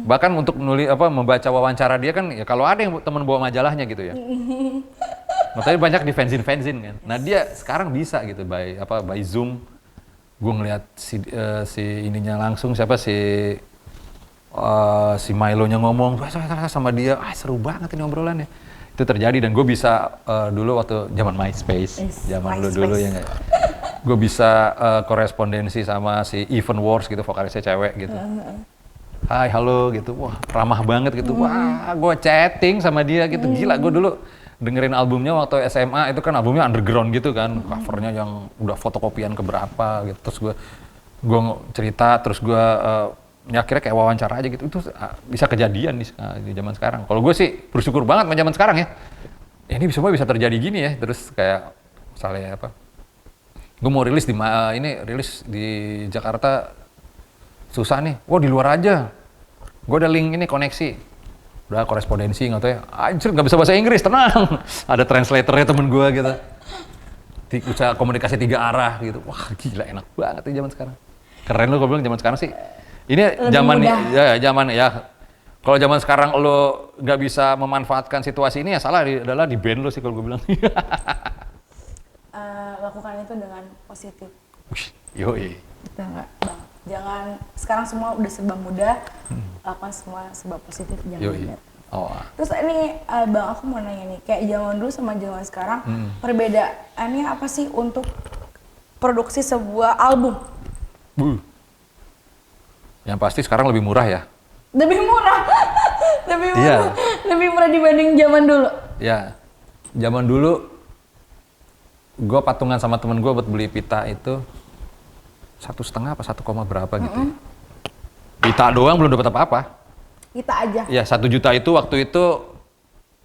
Bahkan untuk membaca wawancara dia kan, ya kalau ada yang temen bawa majalahnya gitu ya. Makanya banyak di fanzine kan. Nah dia sekarang bisa gitu by Zoom. Gue ngeliat si ininya langsung, si Milo-nya ngomong sama dia, seru banget ini obrolannya. Itu terjadi dan gue bisa dulu waktu zaman MySpace, zaman dulu ya nggak. Gue bisa korespondensi sama si Even Wars gitu, vokalisnya cewek gitu. Hai, halo gitu, wah ramah banget gitu. Wah, gue chatting sama dia gitu, gila. Gue dulu dengerin albumnya waktu SMA, itu kan albumnya underground gitu kan, covernya yang udah fotokopian keberapa gitu. Terus gue cerita, terus gue ya akhirnya kayak wawancara aja gitu. Itu bisa kejadian di zaman sekarang. Kalau gue sih bersyukur banget sama zaman sekarang ya. Ini semua bisa terjadi gini ya. Terus kayak misalnya gue mau rilis di Jakarta susah nih. Wah di luar aja. Gue ada link ini koneksi. Udah korespondensi nggak tahu ya. Anjir nggak bisa bahasa Inggris, tenang. Ada translatornya temen gue gitu. Bisa komunikasi 3 arah gitu. Wah gila enak banget ya zaman sekarang. Keren lo gue bilang zaman sekarang sih. Ini zaman kalau zaman sekarang lo nggak bisa memanfaatkan situasi ini ya salah adalah di band lo sih kalau gue bilang. Lakukan itu dengan positif. Yoi. Kita nggak Bang. Jangan sekarang semua udah serba mudah, lakukan semua serba positif jangan lihat. Terus ini Bang aku mau nanya nih, kayak zaman dulu sama zaman sekarang perbedaannya apa sih untuk produksi sebuah album? Yang pasti sekarang lebih murah ya. Lebih murah. Iya. Lebih murah dibanding zaman dulu. Ya. Zaman dulu gue patungan sama temen gue buat beli pita itu 1,5 apa 1, berapa gitu ya. Pita doang belum dapat apa-apa. Kita aja. Ya 1 juta itu waktu itu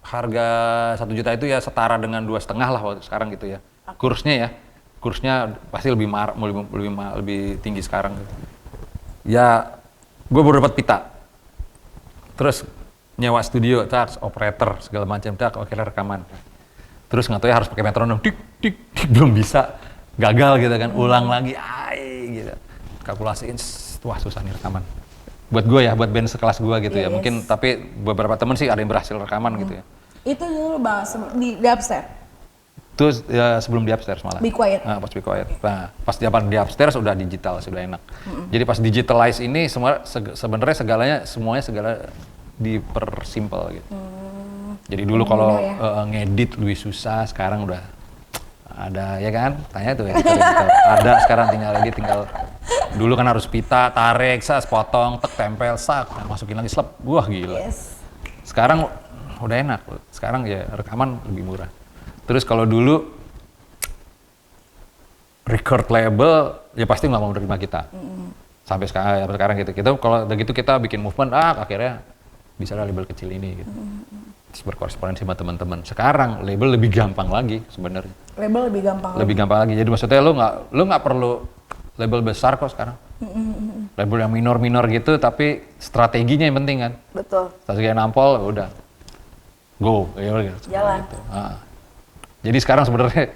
harga 1 juta itu ya setara dengan 2,5 lah waktu sekarang gitu ya. Kursnya pasti lebih tinggi sekarang gitu. Ya, gue baru dapat pita. Terus nyewa studio, tak, operator segala macam, tak, oke rekaman. Terus nggak tahu ya harus pakai metronom, dik, dik, dik, belum bisa, gagal gitu kan, ulang lagi, gitu. Kalkulasiin, wah susah nih rekaman. Buat gue ya, buat band sekelas gue gitu ya. Mungkin tapi beberapa temen sih ada yang berhasil rekaman gitu ya. Itu dulu bang di upstairs. Itu ya, sebelum di upstairs malah. Be Quiet. Nah, pas Be Quiet. Nah, pas di upstairs udah digital, sudah enak. Jadi pas digitalize ini semua sebenarnya semuanya dipersimpel gitu. Jadi dulu kalau ngedit lebih susah, sekarang udah ada ya kan? Tanya tuh ya. Ada sekarang tinggal edit, tinggal dulu kan harus pita, tarik, potong, tek, tempel, masukin lagi slap. Wah gila. Yes. Sekarang udah enak. Sekarang ya rekaman lebih murah. Terus kalau dulu record label ya pasti nggak mau menerima kita. Sampai sekarang gitu. Kita kalau begitu kita bikin movement, akhirnya bisa label kecil ini gitu. Terus berkorespondensi sama teman-teman. Sekarang label lebih gampang lagi sebenarnya. Label lebih gampang. Lebih gampang lagi. Jadi maksudnya lu nggak perlu label besar kok sekarang. Label yang minor gitu, tapi strateginya yang penting kan. Betul. Strategi nampol, udah go, gitu. Jalan. Gitu. Jadi sekarang sebenarnya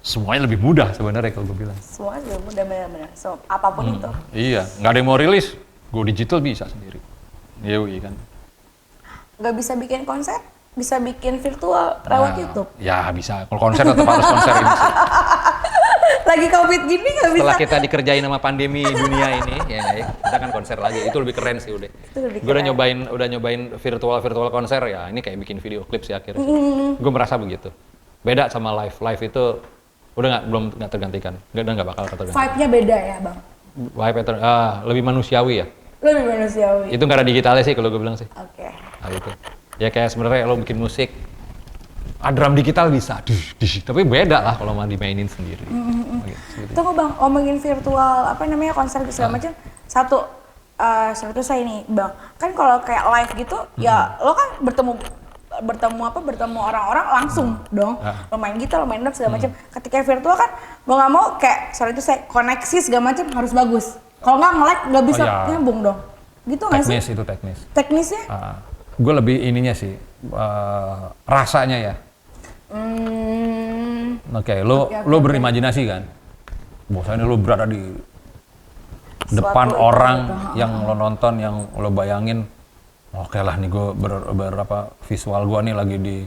semuanya lebih mudah sebenarnya kalau gue bilang. Semuanya lebih mudah benar-benar. So, apapun itu. Iya, nggak ada yang mau rilis, go digital bisa sendiri. Iya kan. Nggak bisa bikin konser, bisa bikin virtual lewat YouTube. Ya bisa. Kalau konser tetap harus konser ini sih. Lagi COVID gini nggak bisa. Setelah kita dikerjain sama pandemi dunia ini, ya kita kan konser lagi. Itu lebih keren sih udah. Gue udah nyobain virtual konser ya. Ini kayak bikin video klip sih akhirnya. Gue merasa begitu. Beda sama live itu udah belum tergantikan. Nggak bakal tergantikan. Vibe-nya beda ya bang. Vibe lebih manusiawi ya. Lebih manusiawi. Itu nggak ada digitalnya sih kalau gue bilang sih. Oke. Nah, itu. Ya kayak sebenarnya lo bikin musik, drum digital bisa, tapi beda lah kalau mau dimainin sendiri. Gitu. Tunggu bang, ngomongin virtual konser segala macam. Satu saya nih bang, kan kalau kayak live gitu, ya lo kan bertemu orang-orang langsung dong. Lo main gitar, lo main drum segala macam. Ketika virtual kan mau nggak mau kayak koneksi segala macam harus bagus. Kalau nggak nggak bisa nyambung dong. Gitu nggak sih? Teknis itu teknis. Teknisnya? Gue lebih ininya sih, rasanya ya. Oke, lo berimajinasi kan. Bahwasanya lo berada di depan orang yang lo nonton, yang lo bayangin. Oke lah nih gue visual gue nih lagi di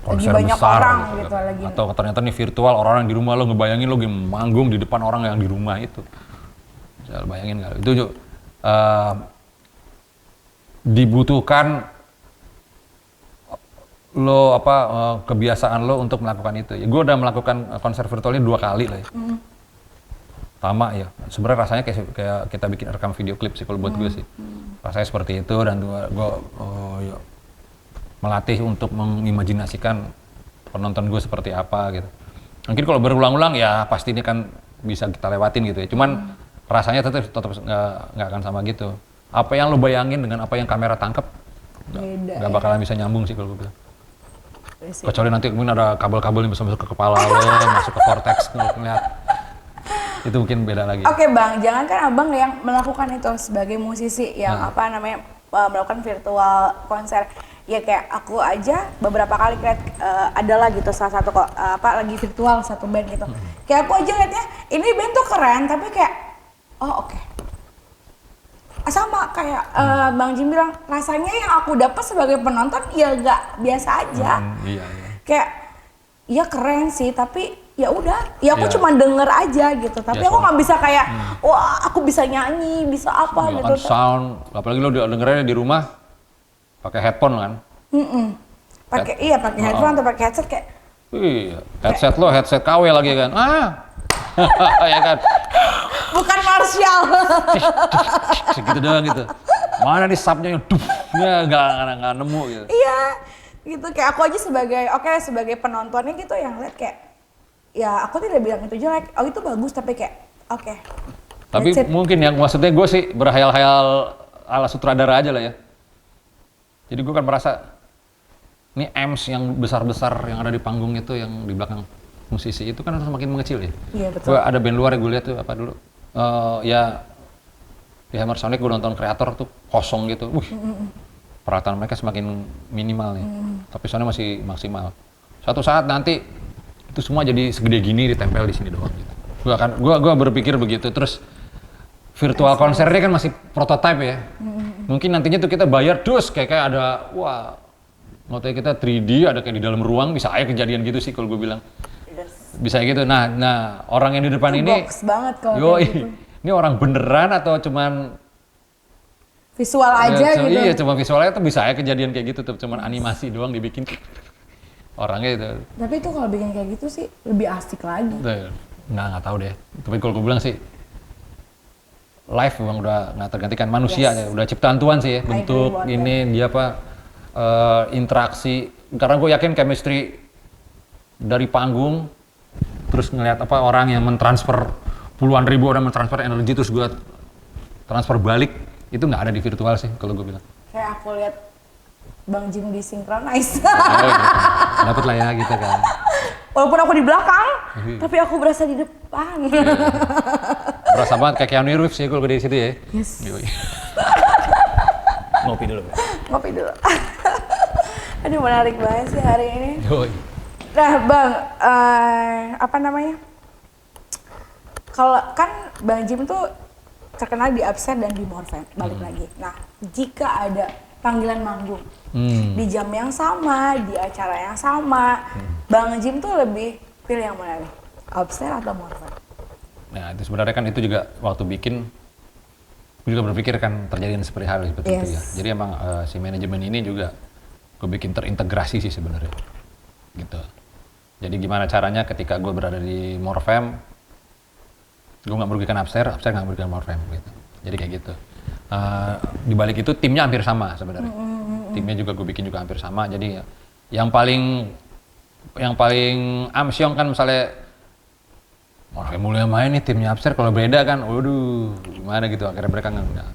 konser lagi banyak besar orang gitu. Lagi. Atau ternyata nih virtual orang yang di rumah lo ngebayangin lo lagi manggung di depan orang yang di rumah itu. Bisa bayangin nggak? Itu dibutuhkan lo kebiasaan lo untuk melakukan itu. Ya, gue udah melakukan konser virtual ini 2 kali lah ya. Pertama ya, sebenarnya rasanya kayak kita bikin rekam video klip sih kalau buat gue sih. Rasanya seperti itu dan gue melatih untuk mengimajinasikan penonton gue seperti apa gitu. Mungkin kalau berulang-ulang ya pasti ini kan bisa kita lewatin gitu ya. Cuman rasanya tetap nggak akan sama gitu. Apa yang lo bayangin dengan apa yang kamera tangkap nggak bakalan bisa nyambung sih kalau gue bilang. Kecuali nanti mungkin ada kabel-kabel yang bisa masuk ke kepala lo, masuk ke vortex ngeliat. Itu mungkin beda lagi. Oke bang, jangan kan abang yang melakukan itu sebagai musisi yang melakukan virtual konser. Ya kayak aku aja beberapa kali adalah gitu salah satu lagi virtual satu band gitu. Kayak aku aja liatnya ini band tuh keren tapi kayak oke. Sama kayak Bang Jim bilang rasanya yang aku dapat sebagai penonton ya gak biasa aja. Iya. Kayak ya keren sih tapi ya udah, ya aku cuma denger aja gitu. Tapi aku nggak bisa kayak, wah aku bisa nyanyi, bisa apa gitu. Kan sound, apalagi lo dengernya di rumah pakai headphone kan? Pakai headphone atau pakai headset kayak. Iya, headset KW lagi kan? Ya kan? Bukan Marshall. Segitu doang gitu. Mana nih subnya yang nggak nemu gitu. Iya, gitu kayak aku aja sebagai penontonnya gitu yang lihat kayak. Ya aku tidak bilang itu jelek, itu bagus tapi kayak oke. Tapi mungkin yang maksudnya gue sih berhayal-hayal ala sutradara aja lah ya. Jadi gue kan merasa ini amps yang besar-besar yang ada di panggung itu yang di belakang musisi itu kan semakin mengecil ya. Iya betul. Gue ada band luar yang gue lihat tuh apa dulu Ya di Hammer Sonic gue nonton kreator tuh kosong gitu. Peralatan mereka semakin minimal nih. Tapi soalnya masih maksimal. Suatu saat nanti itu semua jadi segede gini ditempel di sini doang gitu. Gua berpikir begitu. Terus virtual konsernya kan masih prototype ya. Mungkin nantinya tuh kita bayar dus kayak ada wah ngotot kita 3D ada kayak di dalam ruang bisa aja kejadian gitu sih kalau gue bilang. Bisa gitu. Nah orang yang di depan Itu ini box banget kalau kayak gitu. ini orang beneran atau cuman Visual aja gitu. Iya, cuma visualnya tuh bisa aja kejadian kayak gitu tuh, cuman animasi doang dibikin orangnya itu. Tapi itu kalau bikin kayak gitu sih lebih asik lagi. Nggak tahu deh. Tapi kalau gue bilang sih live memang udah nggak tergantikan manusia ya, udah ciptaan Tuhan sih ya, bentuk ini dia apa interaksi. Karena gue yakin chemistry dari panggung terus ngelihat apa orang yang mentransfer puluhan ribu orang mentransfer energi terus gue transfer balik itu nggak ada di virtual sih kalau gue bilang. Kayak aku lihat Bang Jim di Synchronize. Dapat lah ya gitu kan. Walaupun aku di belakang, tapi aku berasa di depan. Berasa banget kayak Keanu Reeves ya kalau di situ ya. Yes. Ngopi dulu. Ngopi dulu. Aduh menarik banget sih hari ini. Yoi. Nah Bang, apa namanya? Kalau kan Bang Jim tuh terkenal di Upstairs dan di Morfem, balik lagi. Nah, jika ada panggilan manggung di jam yang sama, di acara yang sama, Bang Jim tuh lebih pilih yang mana nih? Upstairs atau Morfem? Nah, itu sebenarnya kan itu juga waktu bikin, gue juga berpikir kan terjadi seperti hal seperti itu ya. Jadi emang si manajemen ini juga gue bikin terintegrasi sih sebenarnya, gitu. Jadi gimana caranya ketika gue berada di Morfem, gue nggak merugikan Upstairs nggak merugikan Morfem gitu. Jadi kayak gitu. Di balik itu timnya hampir sama sebenarnya. Timnya juga gue bikin juga hampir sama. Jadi yang paling amsyong kan misalnya Morfem mulai main nih timnya Upstairs kalau beda kan, waduh gimana gitu. Akhirnya mereka nggak.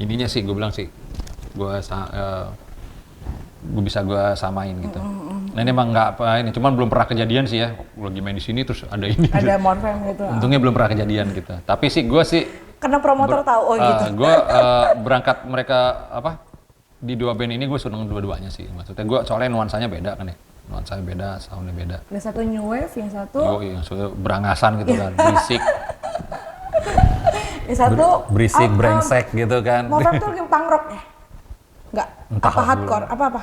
Ininya sih gue bilang sih, gue bisa gue samain gitu. Nah ini emang nggak apa ini, cuman belum pernah kejadian sih ya. Lagi main di sini terus ada ini. Ada Morfem gitu. Untungnya belum pernah kejadian gitu. Tapi sih gue sih karena promotor tahu gitu. Gue berangkat mereka apa di dua band ini gue seneng dua-duanya sih. Maksudnya gue soalnya nuansanya beda kan ya. Nuansanya beda, soundnya beda. Yang satu new wave, yang satu yang satu berangasan gitu kan, berisik. Yang satu berisik, brengsek gitu kan. Morfem tuh lagi punk rock ya? Enggak, apa hardcore, apa-apa?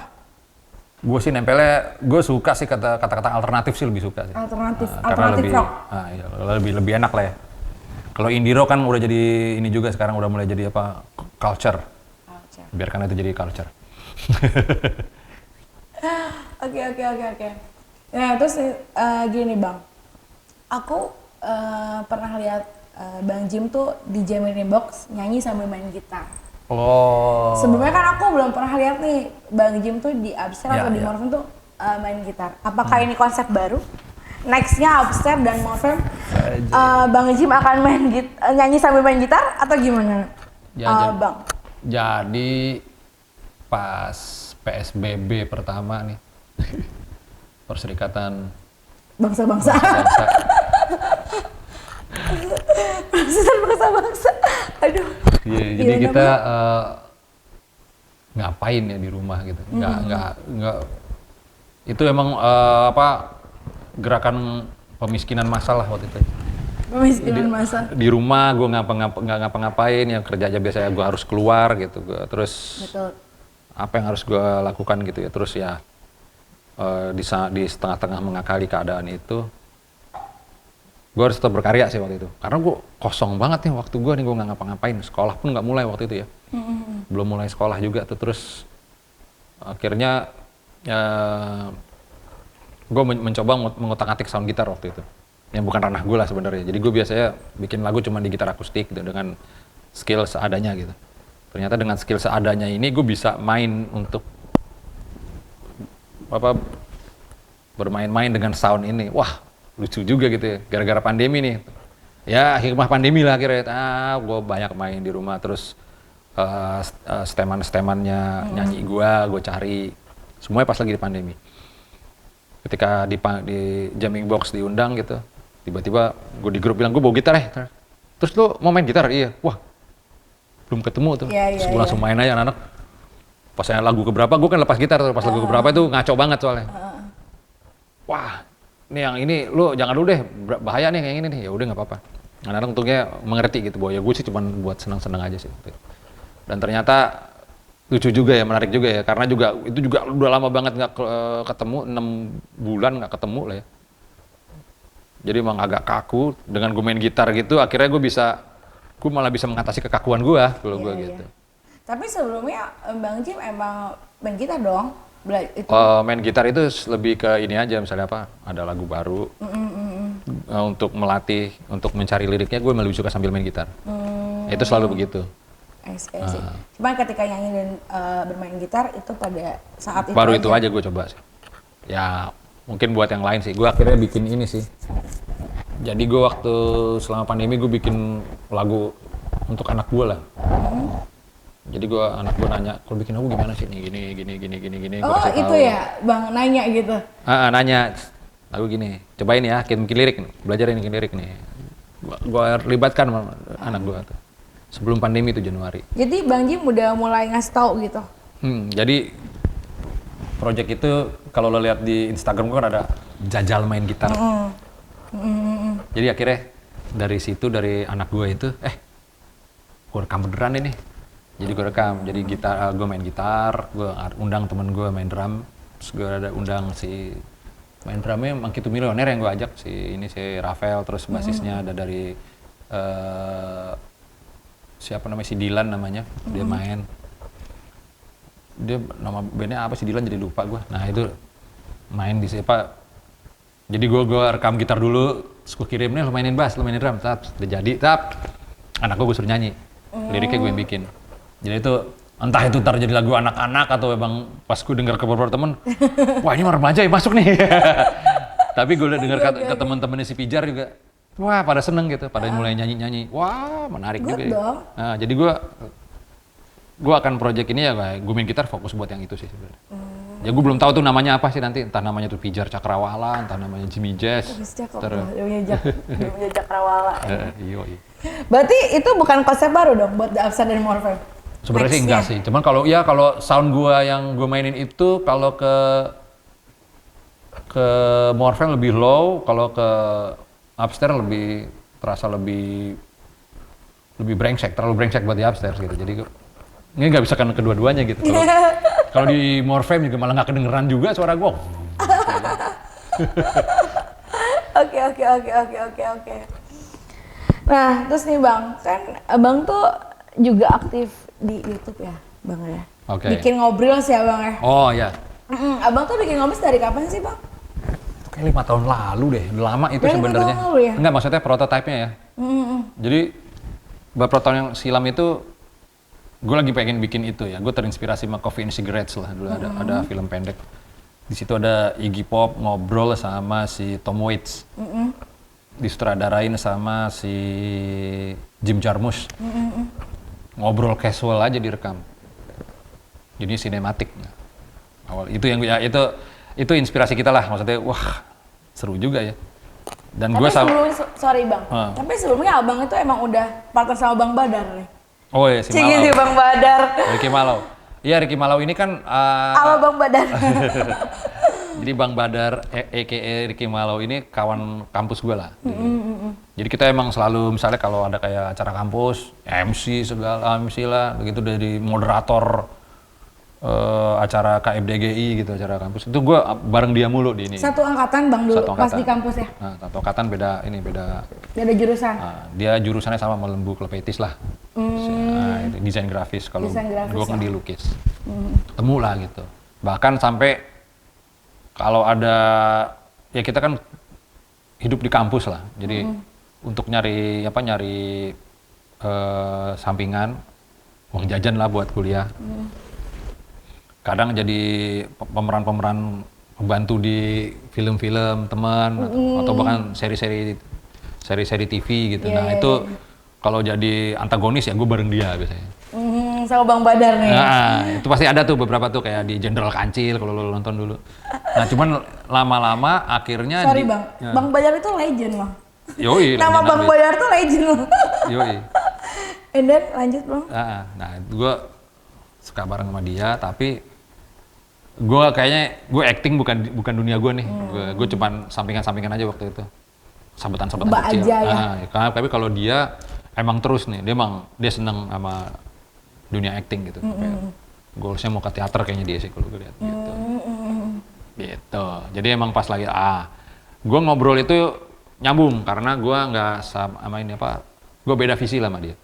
Gue sih nempelnya, gue suka sih kata-kata alternatif sih lebih suka sih. Alternatif lebih, rock. Iya, lebih enak lah ya. Kalau indie rock kan udah jadi ini juga sekarang udah mulai jadi apa culture. Biarkan itu jadi culture. Oke. Nah terus gini Bang, aku pernah lihat Bang Jim tuh di Gemini Box nyanyi sambil main gitar. Oh. Sebelumnya kan aku belum pernah lihat nih Bang Jim tuh di Upstairs atau di Morfem tuh main gitar. Apakah ini konsep baru? Nextnya Upstairs dan Morfem, Bang Jim akan nyanyi sambil main gitar atau gimana? Ya, Bang. Jadi pas PSBB pertama nih, Perserikatan Bangsa-bangsa. Bangsa-bangsa. Aduh. Jadi kita ngapain ya di rumah gitu? Nggak. Itu emang gerakan pemiskinan massal lah waktu itu. Pemiskinan massal. Di rumah gue nggak ngapa-ngapain, ya kerja aja biasanya gue harus keluar gitu. Terus betul. Apa yang harus gue lakukan gitu ya? Terus ya di setengah-tengah mengakali keadaan itu, gue harus tetap berkarya sih waktu itu. Karena gue kosong banget nih waktu gue nih, gue nggak ngapa-ngapain. Sekolah pun nggak mulai waktu itu ya. Belum mulai sekolah juga tuh. Terus akhirnya gue mencoba mengutak-atik sound gitar waktu itu. Yang bukan ranah gue lah sebenarnya. Jadi gue biasanya bikin lagu cuma di gitar akustik gitu, dengan skill seadanya gitu. Ternyata dengan skill seadanya ini gue bisa main untuk bermain-main dengan sound ini. Wah, lucu juga gitu ya. Gara-gara pandemi nih. Ya hikmah pandemi lah akhirnya. Gue banyak main di rumah. Terus steman-stemannya nyanyi gue cari. Semuanya pas lagi di pandemi. Ketika di Jamming Box diundang gitu, tiba-tiba gue di grup bilang gue bawa gitar ya. Terus lu mau main gitar? Iya. Wah, belum ketemu tuh. Iya, Terus gue langsung main aja anak-anak. Pas lagu keberapa, gue kan lepas gitar tuh. Pas lagu keberapa itu ngaco banget soalnya. Wah, nih yang ini lu jangan dulu deh, bahaya nih yang ini nih. Ya udah nggak apa-apa. Anak-anak untungnya mengerti gitu bahwa ya gue sih cuma buat senang-senang aja sih. Dan ternyata lucu juga ya, menarik juga ya. Karena juga itu juga udah lama banget nggak ketemu, 6 bulan nggak ketemu lah ya. Jadi emang agak kaku, dengan gue main gitar gitu, akhirnya gue malah bisa mengatasi kekakuan gue kalau gue gitu. Tapi sebelumnya Bang Jim emang main gitar dong? Itu. Main gitar itu lebih ke ini aja, misalnya apa, ada lagu baru, untuk melatih, untuk mencari liriknya, gue lebih suka sambil main gitar. Itu selalu begitu. I see. Cuman ketika nyanyi dan bermain gitar itu pada saat itu baru aja. itu aja gue coba sih. Ya mungkin buat yang lain sih, gue akhirnya bikin ini sih. Jadi gue waktu selama pandemi gue bikin lagu untuk anak gue lah. Jadi anak gue nanya, kalau bikin lagu gimana sih nih, gini. Oh itu tahu. Ya, Bang nanya gitu? Nanya, lagu gini, cobain ya, bikin lirik, belajarin bikin lirik nih. Gue libatkan anak gue tuh. Sebelum pandemi itu Januari. Jadi Bang Jim udah mulai ngasih tahu gitu? Jadi project itu kalau lo lihat di Instagram gue kan ada jajal main gitar. Jadi akhirnya dari situ, dari anak gue itu, gue rekam beneran ini. Jadi gue rekam, jadi gue main gitar, gue undang temen gue main drum, terus gue ada undang si main drumnya Mangkitu Milioner yang gue ajak, si Rafael, terus basisnya ada dari siapa namanya, si Dilan namanya, dia main. Dia nama bandnya apa, si Dilan jadi lupa gue. Nah itu main di siapa. Jadi gue rekam gitar dulu, terus gue kirim nih, lo mainin bass, lo mainin drum, udah jadi, anak gue suruh nyanyi, liriknya gue yang bikin. Jadi itu entah itu ntar jadi lagu anak-anak atau emang pas gue dengar ke beberapa temen, wah ini orang remaja ya masuk nih. Tapi gue udah dengar ke temen-temennya si Pijar juga, wah pada seneng gitu, pada mulai nyanyi-nyanyi, wah menarik juga ya. Nah, jadi gue akan project ini ya, gue main gitar fokus buat yang itu sih sebenarnya. Ya gue belum tahu tuh namanya apa sih nanti, entah namanya tuh Pijar Cakrawala, entah namanya Jimmy Jazz. Namanya Cakrawala. Iya. Berarti itu bukan konsep baru dong buat The Upstairs dan Morfem? Sebenarnya sih enggak sih, cuman kalau sound gue yang gue mainin itu kalau ke Morfem lebih low, kalau ke Upstairs lebih terasa lebih brengsek, terlalu brengsek buat di Upstairs gitu. Jadi ini nggak bisa kan kedua-duanya gitu. Kalau di Morfem juga malah nggak kedengeran juga suara gue. Oke. Nah, terus nih Bang, kan Abang tuh juga aktif di YouTube ya, Bang ya? Oke. Bikin ngobrol sih Abang ya? Oh ya. Abang tuh bikin ngobrol dari kapan sih Bang? Kayak 5 tahun lalu deh, udah lama itu sebenarnya. Ya? Enggak, maksudnya prototipenya ya. Jadi beberapa tahun yang silam itu gue lagi pengen bikin itu ya. Gue terinspirasi sama Coffee and Cigarettes lah. Dulu ada film pendek. Di situ ada Iggy Pop ngobrol sama si Tom Waits. Disutradarain sama si Jim Jarmusch. Ngobrol casual aja direkam. Jadi sinematik. Awal itu yang ya itu inspirasi kita lah. Maksudnya wah seru juga ya. Dan gue sorry Bang. Tapi sebelumnya Abang itu emang udah partner sama Bang Badar nih. Oh iya, si Malau. Si Bang Badar. Ricky Malau. Iya, Ricky Malau ini kan Halo Bang Badar. Jadi Bang Badar a.k.a. Ricky Malau ini kawan kampus gue lah. Jadi kita emang selalu misalnya kalau ada kayak acara kampus, MC lah, begitu dari moderator acara KFDGI gitu, acara kampus. Itu gue bareng dia mulu di ini. Satu angkatan Bang dulu pas di kampus ya? Nah, satu angkatan beda jurusan? Nah, dia jurusannya sama Melembu Klepetis lah. Desain grafis, kalau gue kan dilukis. Temu lah gitu. Bahkan sampai kalau ada, ya kita kan hidup di kampus lah. Jadi untuk nyari sampingan, uang jajan lah buat kuliah. Kadang jadi pemeran membantu di film-film teman atau bahkan seri-seri TV gitu. Nah itu kalau jadi antagonis ya gue bareng dia biasanya. Sama Bang Badar nih. Nah itu pasti ada tuh beberapa tuh kayak di Jenderal Kancil kalau lo nonton dulu. Nah cuman lama-lama akhirnya. Sorry Bang, Bang Badar itu legend loh. Yoi, Nama legend Bang abis. Boyar tuh legend loh. Yoi. And then lanjut Bang. Nah, gue suka bareng sama dia, tapi gue kayaknya gue acting bukan dunia gue nih. Gue cuman sampingan aja waktu itu, sabetan Mbak kecil. aja ya? Tapi kalau dia emang terus nih, dia seneng sama dunia acting gitu. Kayak goalsnya mau ke teater kayaknya dia sih kalau gue lihat gitu. Gitu. Jadi emang pas lagi gue ngobrol itu nyambung karena gue nggak sama ini apa, gue beda visi lah sama dia.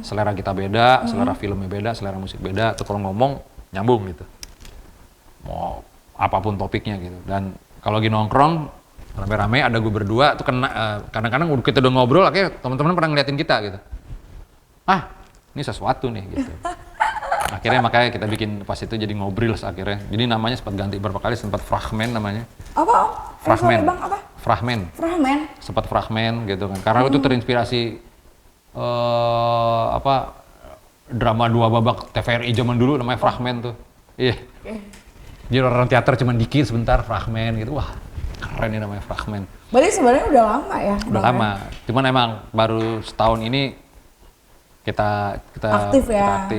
Selera kita beda, selera filmnya beda, selera musik beda. Tuh kalau ngomong nyambung gitu. Mau apapun topiknya gitu. Dan kalau lagi nongkrong rame-rame ada gue berdua tuh kena kadang-kadang kita udah ngobrol akhirnya teman-teman pernah ngeliatin kita gitu. Ini sesuatu nih gitu. Akhirnya makanya kita bikin pas itu jadi Ngobrils akhirnya. Jadi namanya sempat ganti berapa kali, sempat Fragmen namanya. Apa Om? Fragmen. Sorry, Bang, apa? Fragmen. Fragmen. Sempat Fragmen gitu kan. Karena itu terinspirasi drama 2 babak TVRI zaman dulu namanya Fragmen tuh. Iya. Jadi orang teater cuman dikit sebentar Fragmen gitu. Wah, keren nih namanya Fragmen. Berarti sebenarnya udah lama ya? Udah Bang, lama. Cuman emang baru setahun ini kita Aktif ya?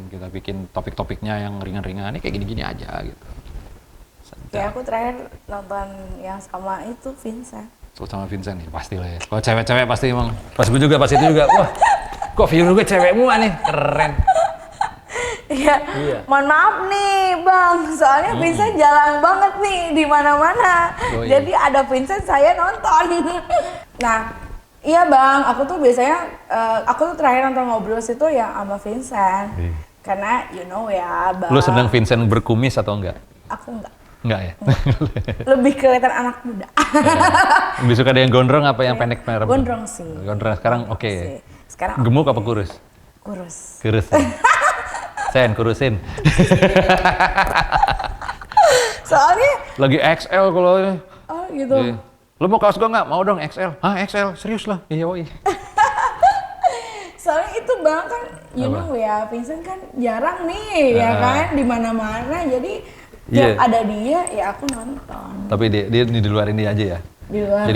kita bikin topik-topiknya yang ringan-ringan, ini kayak gini-gini aja gitu. Ya aku terakhir nonton yang sama itu Vincent. Sama Vincent nih pasti lah ya. Kalau cewek-cewek pasti emang. Pas gue juga pas itu juga. Wah, kok viewer gue cewek semua nih, keren. Iya. Mohon maaf nih Bang, soalnya Vincent jarang banget nih di mana-mana. Oh, iya. Jadi ada Vincent saya nonton. Nah, iya Bang, aku tuh biasanya aku tuh terakhir nonton Ngobrol itu yang sama Vincent. Karena you know ya, Bang. Lu seneng Vincent berkumis atau enggak? Aku enggak. Enggak ya? Lebih kelihatan anak muda. Lebih suka ada yang gondrong apa yang pendek merah? Gondrong sih. Gondrong sekarang oke. Sih. Sekarang Gemuk apa kurus? kurus. Kurus. Sen, kurusin. Soalnya Lagi XL kalau ini. oh gitu. Iya. Lu mau kaos gua nggak? Mau dong XL. XL, serius lah. Iya, woi. Soalnya itu Bang kan you Apa? know ya, Vincent kan jarang nih ya kan di mana-mana. Jadi Iya. yang ada dia ya aku nonton. Tapi dia di luar ini aja ya. Di luar.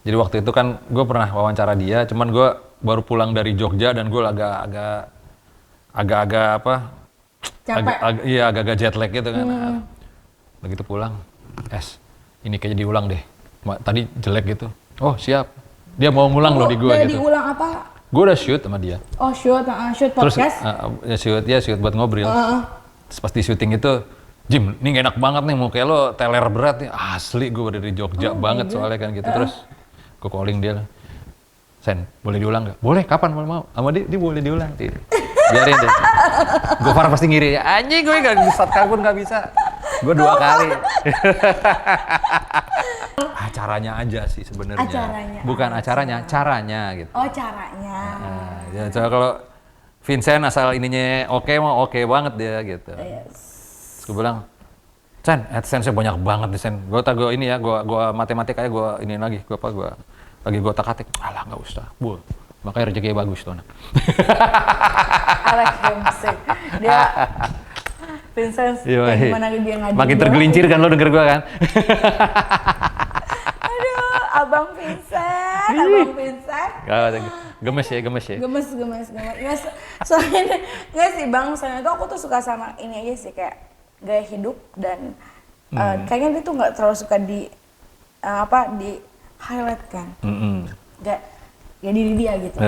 Jadi waktu itu kan gue pernah wawancara dia, cuman gue baru pulang dari Jogja dan gue agak-agak apa? Capek. Agak-agak jet lag gitu kan. Begitu pulang, ini kayaknya diulang deh. Tadi jelek gitu. Oh siap. Dia mau ngulang loh di gue Udah gitu. diulang apa? Gue udah shoot sama dia. Oh shoot Terus podcast. shoot buat ngobrol. Terus pas di syuting itu, Jim, ini gak enak banget nih, mau kayak lo teler berat nih. Asli gue dari Jogja banget soalnya kan gitu. Terus gue calling dia, Sen, boleh diulang gak? Boleh, kapan mau? Sama dia boleh diulang. Biarin deh. Gofar pasti ngiri ya, anjing gue gak bisa, pun gak bisa. Gue 2 kali. Acaranya aja sih sebenarnya. Acaranya Bukan aja. acaranya, caranya gitu. Oh caranya. Ya, coba kalau Vincent asal ininya oke mah oke banget dia gitu. Yes. Terus gue bilang, Sen, AdSense-nya banyak banget nih Sen. Gue ini ya, gue matematik aja gue ini lagi, lagi gue otak-atik. Alah nggak usah, bu. Makanya rezekinya bagus tuh. Alex Dempsey. Dia Vincent gimana dia ngadu. Makin tergelincir kan lo denger gue kan. Aduh, Abang Vincent. Gemes ya. Gemes. Nggak, soalnya nggak sih Bang, soalnya tuh aku tuh suka sama ini aja sih kayak gaya hidup dan kayaknya dia tuh nggak terlalu suka di highlight kan. Gak ya diri dia gitu.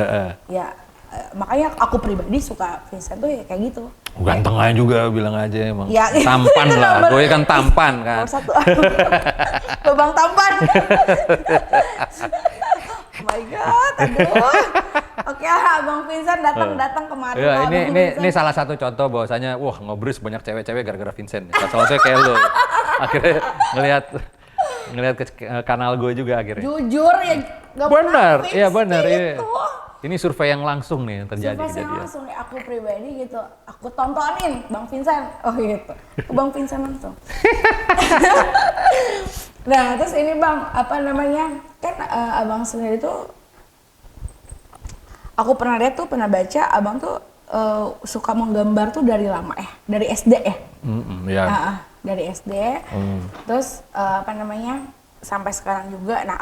Ya makanya aku pribadi suka Vincent tuh ya kayak gitu. Ganteng aja juga bilang aja emang. Ya, Tampan lah, gue kan tampan kan. Nomor 1. Lubang tampan. Oh my god, aduh. Oke, Abang Vincent datang kemarin. Ya, Abang Vincent. ini salah satu contoh bahwasanya wah ngobrol banyak cewek-cewek gara-gara Vincent. Soalnya kayak lu. Akhirnya ngelihat ke kanal gue juga akhirnya. Jujur ya gak Benar, pernah iya fix benar. gitu. Iya. Ini survei yang langsung nih yang terjadi Surprise yang kejadian. langsung nih aku pribadi gitu. Aku tontonin Bang Vincent. Oh gitu. Ke Bang Vincent langsung. Nah, terus ini Bang, apa namanya? Kan Abang sendiri tuh aku pernah lihat tuh, pernah baca Abang tuh suka menggambar tuh dari lama dari SD ya? Ya. Dari SD. Terus apa namanya? sampai sekarang juga. Nah,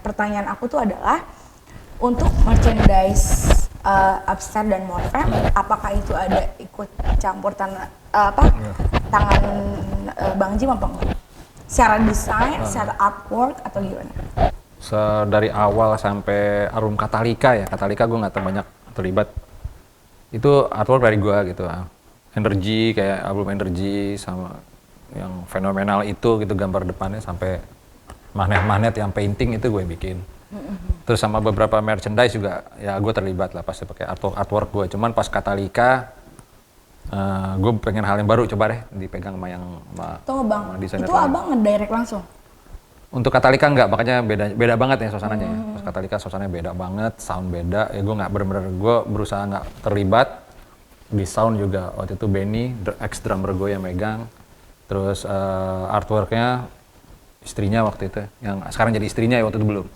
pertanyaan aku tuh adalah untuk merchandise Upstairs dan Morfem, apakah itu ada ikut campur tangan Bang Jim apa enggak? Secara desain, secara artwork atau gimana? Dari awal sampai album Katalika ya, Katalika gue nggak banyak terlibat. Itu artwork dari gue gitu. Energy, kayak album Energy sama yang fenomenal itu gitu, gambar depannya sampai magnet-magnet yang painting itu gue bikin. Terus sama beberapa merchandise juga ya gue terlibat lah pasti pakai artwork gue. Cuman pas Katalika gue pengen hal yang baru, coba deh dipegang sama yang Tunggu Bang, desainer itu lain. Abang ngedirect langsung? Untuk Katalika enggak, makanya beda banget ya suasananya. Pas Katalika suasananya beda banget, sound beda. Ya gue nggak bener-bener, gue berusaha nggak terlibat. Di sound juga waktu itu Benny, ex drummer gue yang megang. Terus artworknya istrinya waktu itu, yang sekarang jadi istrinya ya, waktu itu belum.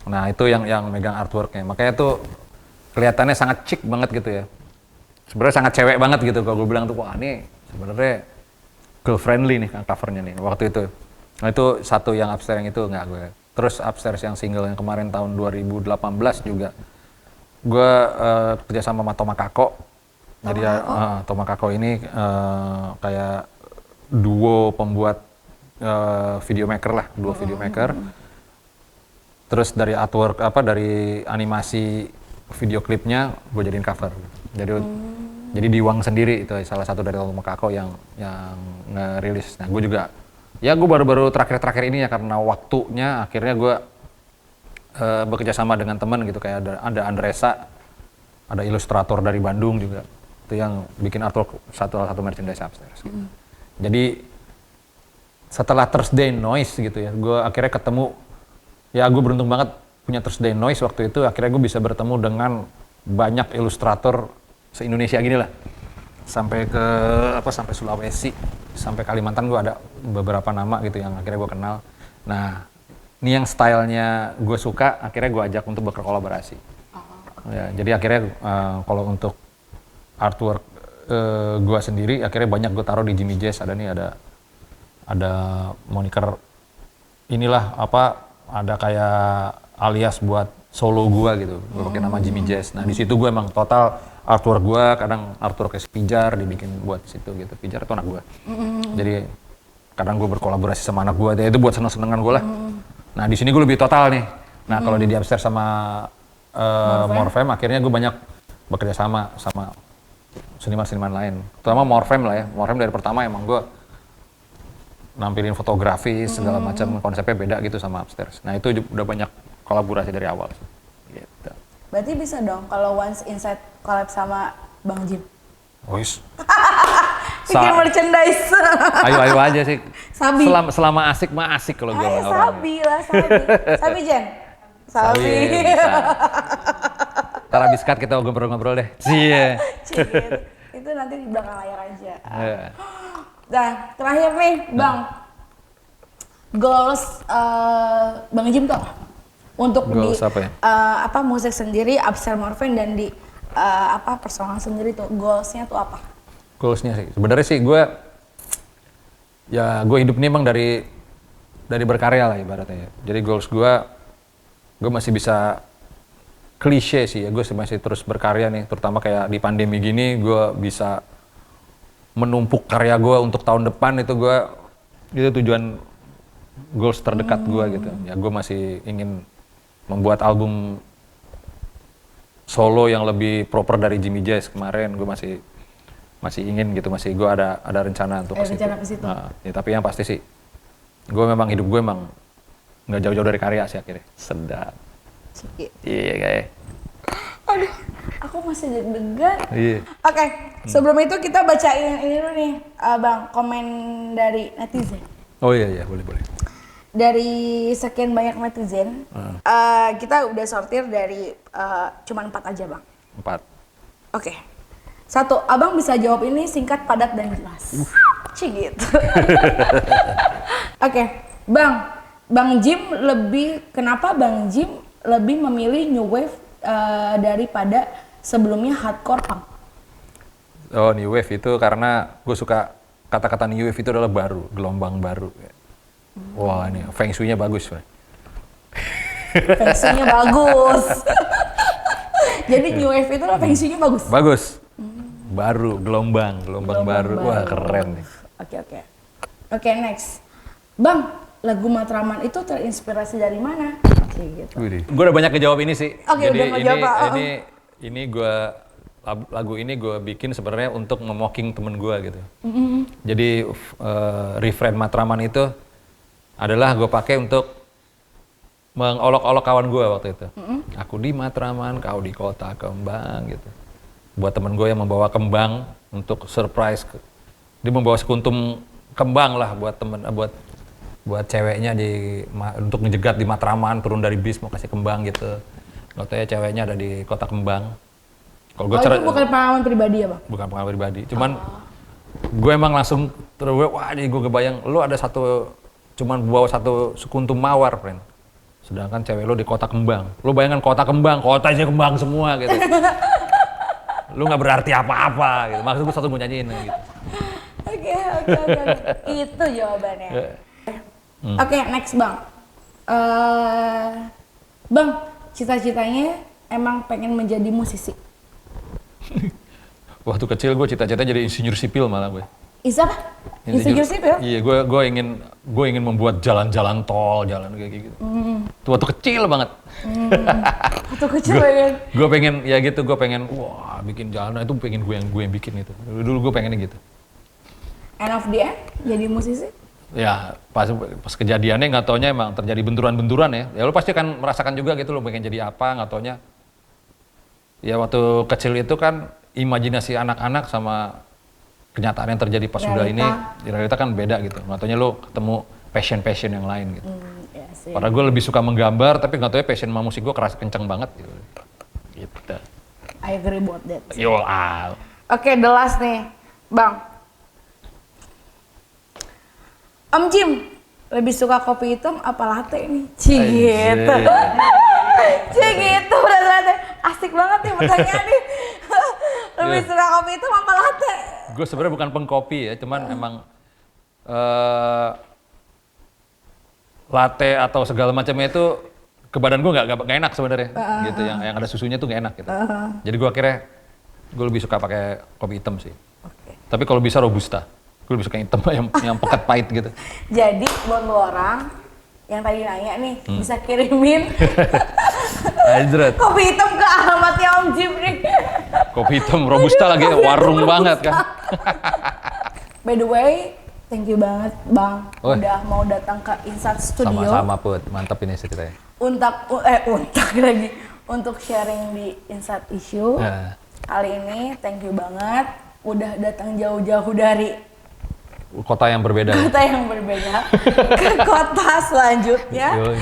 Nah itu yang megang artworknya, makanya tuh kelihatannya sangat chic banget gitu ya. Sebenarnya sangat cewek banget gitu, kalau gue bilang tuh, wah ini sebenarnya girl friendly nih covernya nih waktu itu. Nah itu satu yang Upstairs yang itu nggak gue. Terus Upstairs yang single yang kemarin tahun 2018 juga, gue kerja sama Toma Kako. Jadi Toma Kako ini kayak duo pembuat video maker lah, duo video maker. Terus dari artwork dari animasi video klipnya gue jadiin cover. Jadi Diwang sendiri itu salah satu dari Toma Kako yang ngerilis. Nah gue juga ya gue baru-baru terakhir ini ya, karena waktunya akhirnya gue bekerja sama dengan teman gitu, kayak ada Andresa, ada ilustrator dari Bandung juga, itu yang bikin artwork salah satu merchandise Upstairs gitu. Jadi setelah Thursday Noise gitu ya, gue akhirnya ketemu, ya gue beruntung banget punya Thursday Noise waktu itu, akhirnya gue bisa bertemu dengan banyak ilustrator se-Indonesia gini lah, sampai sampai Sulawesi, sampai Kalimantan. Gue ada beberapa nama gitu yang akhirnya gue kenal. Nah ini yang stylenya gue suka, akhirnya gue ajak untuk berkolaborasi. Ya, jadi akhirnya kalau untuk artwork gue sendiri akhirnya banyak gue taruh di Jimmy Jazz. Ada moniker inilah ada kayak alias buat solo gue gitu, gue pakai nama Jimmy Jazz. Nah di situ gue emang total artwork gue, kadang artworknya si Pijar dibikin buat situ gitu. Pijar itu anak gue. Jadi kadang gue berkolaborasi sama anak gue, itu buat seneng-senengan gue lah. Nah di sini gue lebih total nih. Nah kalau di Upstairs sama Morfem akhirnya gue banyak bekerja sama seniman-seniman lain. Terutama Morfem lah ya. Morfem dari pertama emang gue nampilin fotografi segala macam, konsepnya beda gitu sama Upstairs. Nah itu udah banyak kolaborasi dari awal. Gitu. Berarti bisa dong kalau Once Inside collab sama Bang Jim? Wis. Bikin merchandise. Ayo aja sih. Sabi. Selama asik mah asik kalau gue Ayo orang. Sabi lah, Sabi. Sabi Jen? Sabi. Ntar abis cut kita ngobrol-ngobrol deh. Cie. Itu nanti di belakang layar aja. Yeah. Nah, terakhir nih, Bang. Goals Bang Jim tuh apa? Untuk goals di apa ya? Musik sendiri, Upstairs Morfem, dan di personal sendiri tuh goalsnya tuh apa? Goalsnya sih, sebenarnya sih gue hidup nih emang dari berkarya lah ibaratnya ya. Jadi goals gue masih bisa klise sih ya, gue masih terus berkarya nih, terutama kayak di pandemi gini gue bisa menumpuk karya gue untuk tahun depan. Itu tujuan goals terdekat gue gitu ya. Gue masih ingin membuat album solo yang lebih proper dari Jimmy Jazz kemarin. Gue masih ingin gitu, gue ada rencana untuk ke situ. Nah, ya, tapi yang pasti sih hidup gue emang nggak jauh-jauh dari karya sih akhirnya. Sedap. Iya kayak. Aduh, aku masih deg-degan. Iya. Oke, sebelum itu kita bacain ini dulu nih, Bang, komen dari netizen. Oh iya boleh. Dari sekian banyak netizen, kita udah sortir dari cuman 4 aja, Bang. 4. Oke. 1, Abang bisa jawab ini singkat, padat, dan jelas. Gitu. Oke, kenapa Bang Jim lebih memilih new wave daripada sebelumnya hardcore punk? Oh, new wave itu karena gue suka kata-kata new wave itu adalah baru, gelombang baru. Wah ini feng shui-nya bagus. Bro. Feng shui-nya bagus. Jadi New Wave itu feng shui-nya bagus. Bagus. Baru, gelombang baru. Wah keren nih. Oke. Oke, next. Bang, lagu Matraman itu terinspirasi dari mana? Gitu. Gue udah banyak ngejawab ini sih. Oke, Jadi udah ngejawab, ini gue lagu ini gue bikin sebenarnya untuk memocking temen gue gitu. Jadi refrain Matraman itu adalah gue pakai untuk mengolok-olok kawan gue waktu itu. Aku di Matraman, kau di kota kembang gitu. Buat temen gue yang membawa kembang untuk surprise. Dia membawa sekuntum kembang lah buat temen, buat ceweknya untuk ngejegat di Matraman, turun dari bis mau kasih kembang gitu. Katanya ceweknya ada di kota kembang. Kalau gue itu bukan pengalaman pribadi ya bang? Bukan pengalaman pribadi, cuman gue emang langsung wah jadi gue kebayang, lu ada cuman bawa satu sekuntum mawar, friend. Sedangkan cewek lu di kota kembang. Lu bayangkan kota kembang, kota isinya kembang semua gitu. Lu nggak berarti apa-apa gitu. Maksud gue satu mau nyanyiin gitu. Oke. Itu jawabannya. Oke, next bang. Bang, cita-citanya emang pengen menjadi musisi? Waktu kecil gue cita-cita jadi insinyur sipil malah gue. Apa? Insinyur sipil? Iya, gue ingin membuat jalan-jalan tol, jalan kayak gitu. Itu waktu kecil banget. Waktu kecil pengen? Gue pengen, ya gitu, gue pengen, wah bikin jalan, itu pengen gue yang bikin itu. Dulu gue pengennya gitu. End of the end, jadi musisi? Ya, pas kejadiannya nggak taunya emang terjadi benturan-benturan ya. Ya lo pasti akan merasakan juga gitu, lo pengen jadi apa, nggak taunya. Ya waktu kecil itu kan, imajinasi anak-anak sama kenyataan yang terjadi pas sudah ini, realita kan beda gitu. Nggak taunya lo ketemu passion yang lain gitu. Ya sih. Padahal gue lebih suka menggambar, tapi nggak taunya passion sama musik gue keras kenceng banget gitu. Gitu. I agree about that. Yo, Oke, the last nih, Bang. Om Jim, lebih suka kopi hitam apa latte nih? Gitu. Gitu, udah latte. Asik banget nih pertanyaan nih. Lebih suka kopi hitam apa latte? Gue sebenarnya bukan pengkopi ya, cuman emang latte atau segala macamnya itu ke badan gue nggak enak sebenarnya, gitu. Yang ada susunya tuh nggak enak gitu. Jadi gue akhirnya gue lebih suka pakai kopi hitam sih. Tapi kalau bisa robusta. Gue lebih suka hitam yang pekat pahit gitu. Jadi buat lo orang yang tadi nanya nih, bisa kirimin kopi hitam ke alamatnya Om Jim nih. Kopi hitam robusta lagi, warung banget kan. By the way, thank you banget Bang, udah mau datang ke Insat Studio. Sama-sama Put, mantap ini ceritanya. Untuk sharing di Insat Issue. Kali ini thank you banget, udah datang jauh-jauh dari kota yang berbeda. Kota yang berbeda ke kota selanjutnya.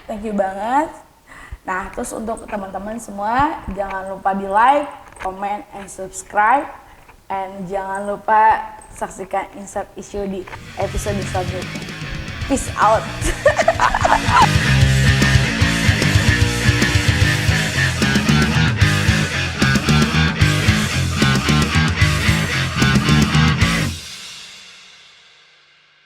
Thank you banget. Nah, terus untuk teman-teman semua, jangan lupa di like, comment, and subscribe. And jangan lupa saksikan Insert Issue di episode selanjutnya. Peace out.